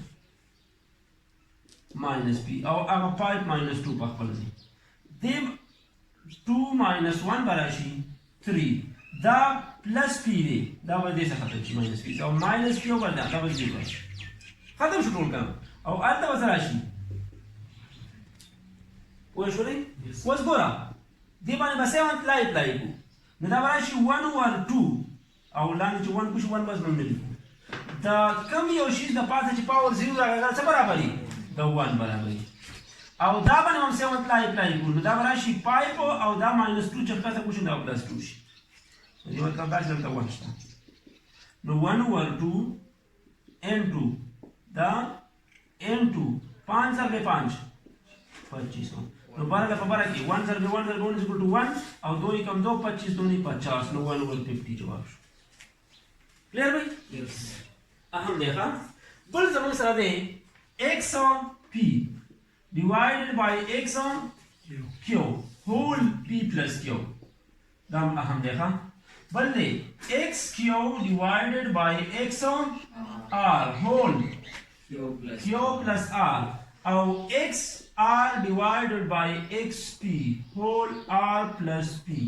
minus p او هغه 5 minus 2 په خپل ځای دیم 2 minus 1 براشي 3 دا plus p دی دا به دې څخه ختم شي minus p او minus p over دا به 0 ختم شو ټول کار او الته وځ راشي پوه شولې اوس ګوره دې باندې به 7 لای کو نو دا براشي 1 over 2 او لاندې چې 1 کو 1 بس نه لیکو دا کم یو شي د پاتې چې پاور 0 راغلی څه برابري دا 1 برابري او دا باندې هم 7 لای کو نو دا براشي 5 او دا minus 2 چې کته کوشي دا plus 2 شي دې مطلب دا چې دا 1 شته نو 1 over 2 n2 دا n2 5 ضرب 5 25 نو بارا په بارا کې 1 ضرب 1 ضرب 1 equal to 1 او 2 کم 2 25 2 50 نو 1 over 50 جواب شو کلیئر بھائی یس اهم دی ښا بل زموږ سره دی x on p divided by x on q whole p plus q دا اهم دی ښا بل دی xq divided by x on r whole q plus r او xr divided by xp whole r plus p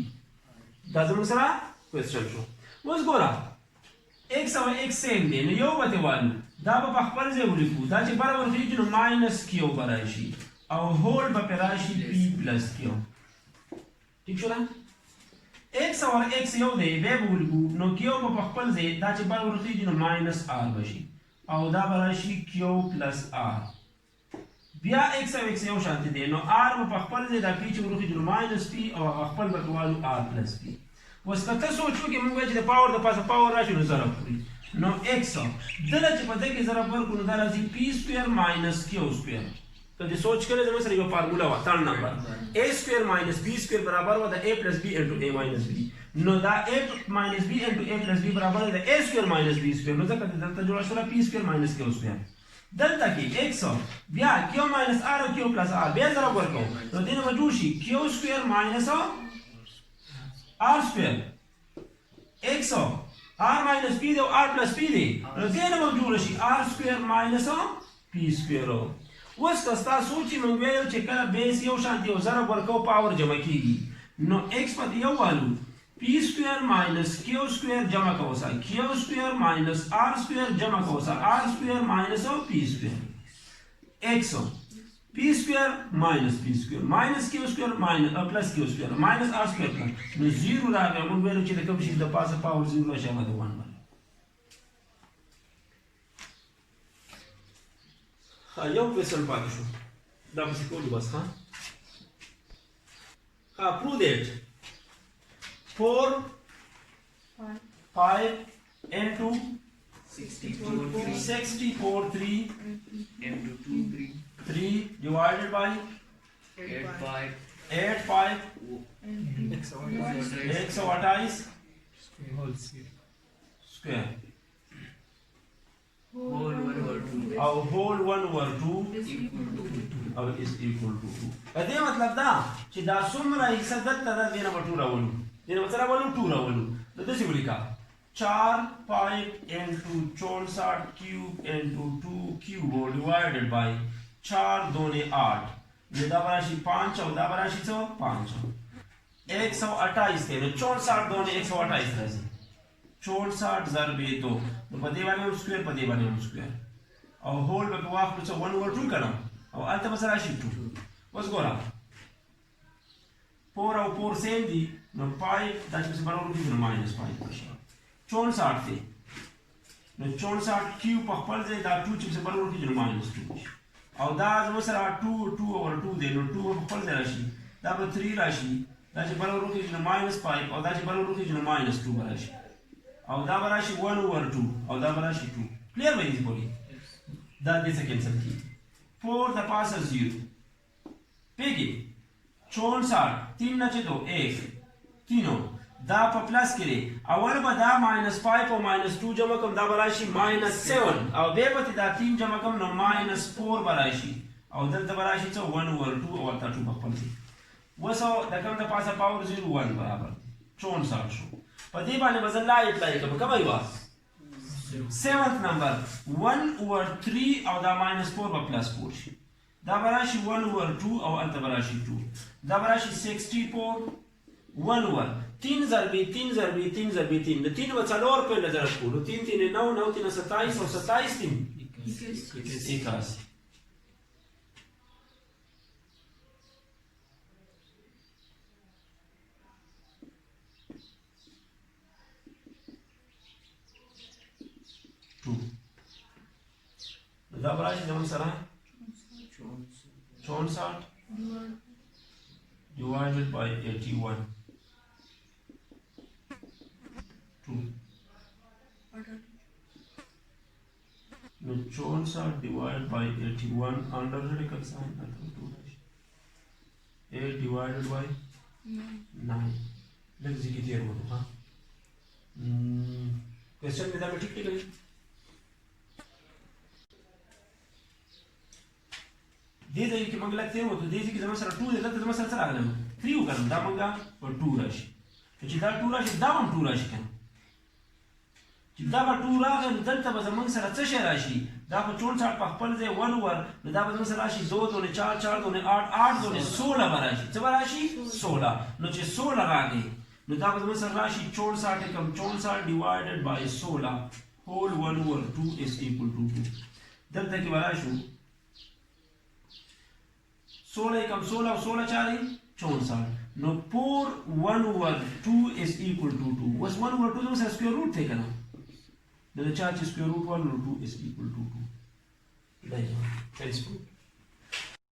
دا زموږ سره کوېسچن شو اوس ګوره x او x سیم دی نو یو به والو دا به خپل ځای ولیکو دا چې برابر کېږي نو minus q به راشي او هول به پرې راشي p plus q ٹھیک شو دا x او x یو دی بیا به ولیکو نو q به خپل ځای دا چې برابر کېږي نو minus r به شي او دا به راشي q plus r بیا x او x یو شانتي دی نو r به خپل ځای دا p چې ورکېږي نو minus p او خپل به والو r plus p اوس که ته سوچ وکړې موږ وایو چې د پاور د پاسه پاور راشي نو ضرب کړي نو x دله چې په دې کې ضرب ورکړو نو دا راځي p square minus q square ته دې سوچ کړې زموږ سره یو فارمولا وه 3 نمبر a square minus b square برابر وه د a plus b into a minus b نو دا a minus b into a plus b برابر دی د a square minus b square نو ځکه دلته جوړه شوله p square minus q square دلته کې x بیا q minus r او q plus r بیا ضرب ورکړو نو دې نه به جوړ شي q square minus r square x r minus p دی او r plus p دی نو دې نه به جوړ شي r square minus p square اوس که ستا سوچ یې موږ ویلو چې کله بیس یو شانتي یو ضرب ورکوو پاور جمع کېږي نو x پتې یو والو p square minus q square جمع کوو سا q square minus r square جمع کوو سا r square minus p square x p square minus p square minus q square minus plus q square minus r square plus نو 0 راغی موږ ویلو چې د کوم شي د پاسه پاور 0 راشي هغه د 1 باندې یو کوېسچن پاتې شو دا پسې کوو بس ها prove that 4 5 into 64 3 into 2 3 3 divided by 8 5 128 square whole 1 over 2 our whole 1 over 2 او is equal to 2 دې مطلب دا چې دا څومره حصہ دلته دا دینه مټو راولو دینه مثلا ولو 2 راولو د دې ولیکا 4 5 into 64 cube into 2 cube all divided by 4 دونے 8 ये دا براشی 5 और दा براشی 5 128 थे 64 दोने 128 राजी 64 ضرب 2 तो पदे वाले हम स्क्वायर पदे वाले हम स्क्वायर और होल पे वाक तो 1 over 2 करना और अल्ट बस राशि 2 बस गोरा 4 और 4 सेम दी नो 5 दैट इज बराबर टू माइनस 5 64 थे नो 64 क्यूब पर पल जे दा 2 से बराबर टू माइनस 2 और दा मसरा 2 2 over 2 दे नो 2 पर पल जे राशि दा 3 राशि दा जे बराबर टू माइनस 5 और दा जे बराबर टू माइनस 2 राशि और दा राशि 1 over 2 और दा राशि 2 क्लियर है इस बोली दा दे सेकंड सब की 4 द पास 0 पेगी 64 3 ना चे 2 1 तीनों दा पर प्लस करे अवर बदा -5 और -2 जमा कम दा राशि -7 और बे पति दा 3 जमा कम नो -4 राशि और दल दा राशि 1 over 2 और ता 2 पर पल वसो दा कम दा पास पावर 0 1 बराबर 64 शो पदी बाने बदल लाइट लाइक कब आई बात 7th number 1 over 3 और दा -4 पर प्लस 4 दा बराशी 1 over 2 और अंत बराशी 2 दा बराशी 64 1 over 3 ضربी 3 ضربी 3 ضربी 3 3 बचा लो और पे नजर रखो 3 3 9 9 3 27 और 27 3 81 2 दा बराशी जमन सरा 64 divided by 81 2 no 64 divided by 81 under the constant 8 divided by 9 let's see कितने होते हाँ क्वेश्चन में दाम ठीक ठीक है दे दे कि मंगला थे वो तो दे कि जमा सर 2 दे तो जमा सर चला गया 3 हो करम दा मंगा और 2 राशि तो जिदा 2 राशि दा हम 2 राशि kan जिदा का 2 राशि दलता बस मंग सर च राशि दा को 64 पर पल जे 1 over दा बस सर राशि 2 2 ने 4 4 2 ने 8 8 2 ने 16 राशि जब राशि 16 नो जे 16 रागे नो दा बस सर राशि 64 कम 64 divided by 16 whole 1 over 2 is equal to 2 दलता की राशि 16 कम 16 और 16 4 64 नो 4 1 over 2 is equal to 2 was 1 over 2 से स्क्वायर रूट थे करना the charge square root 1 over 2 is equal to 2 नहीं है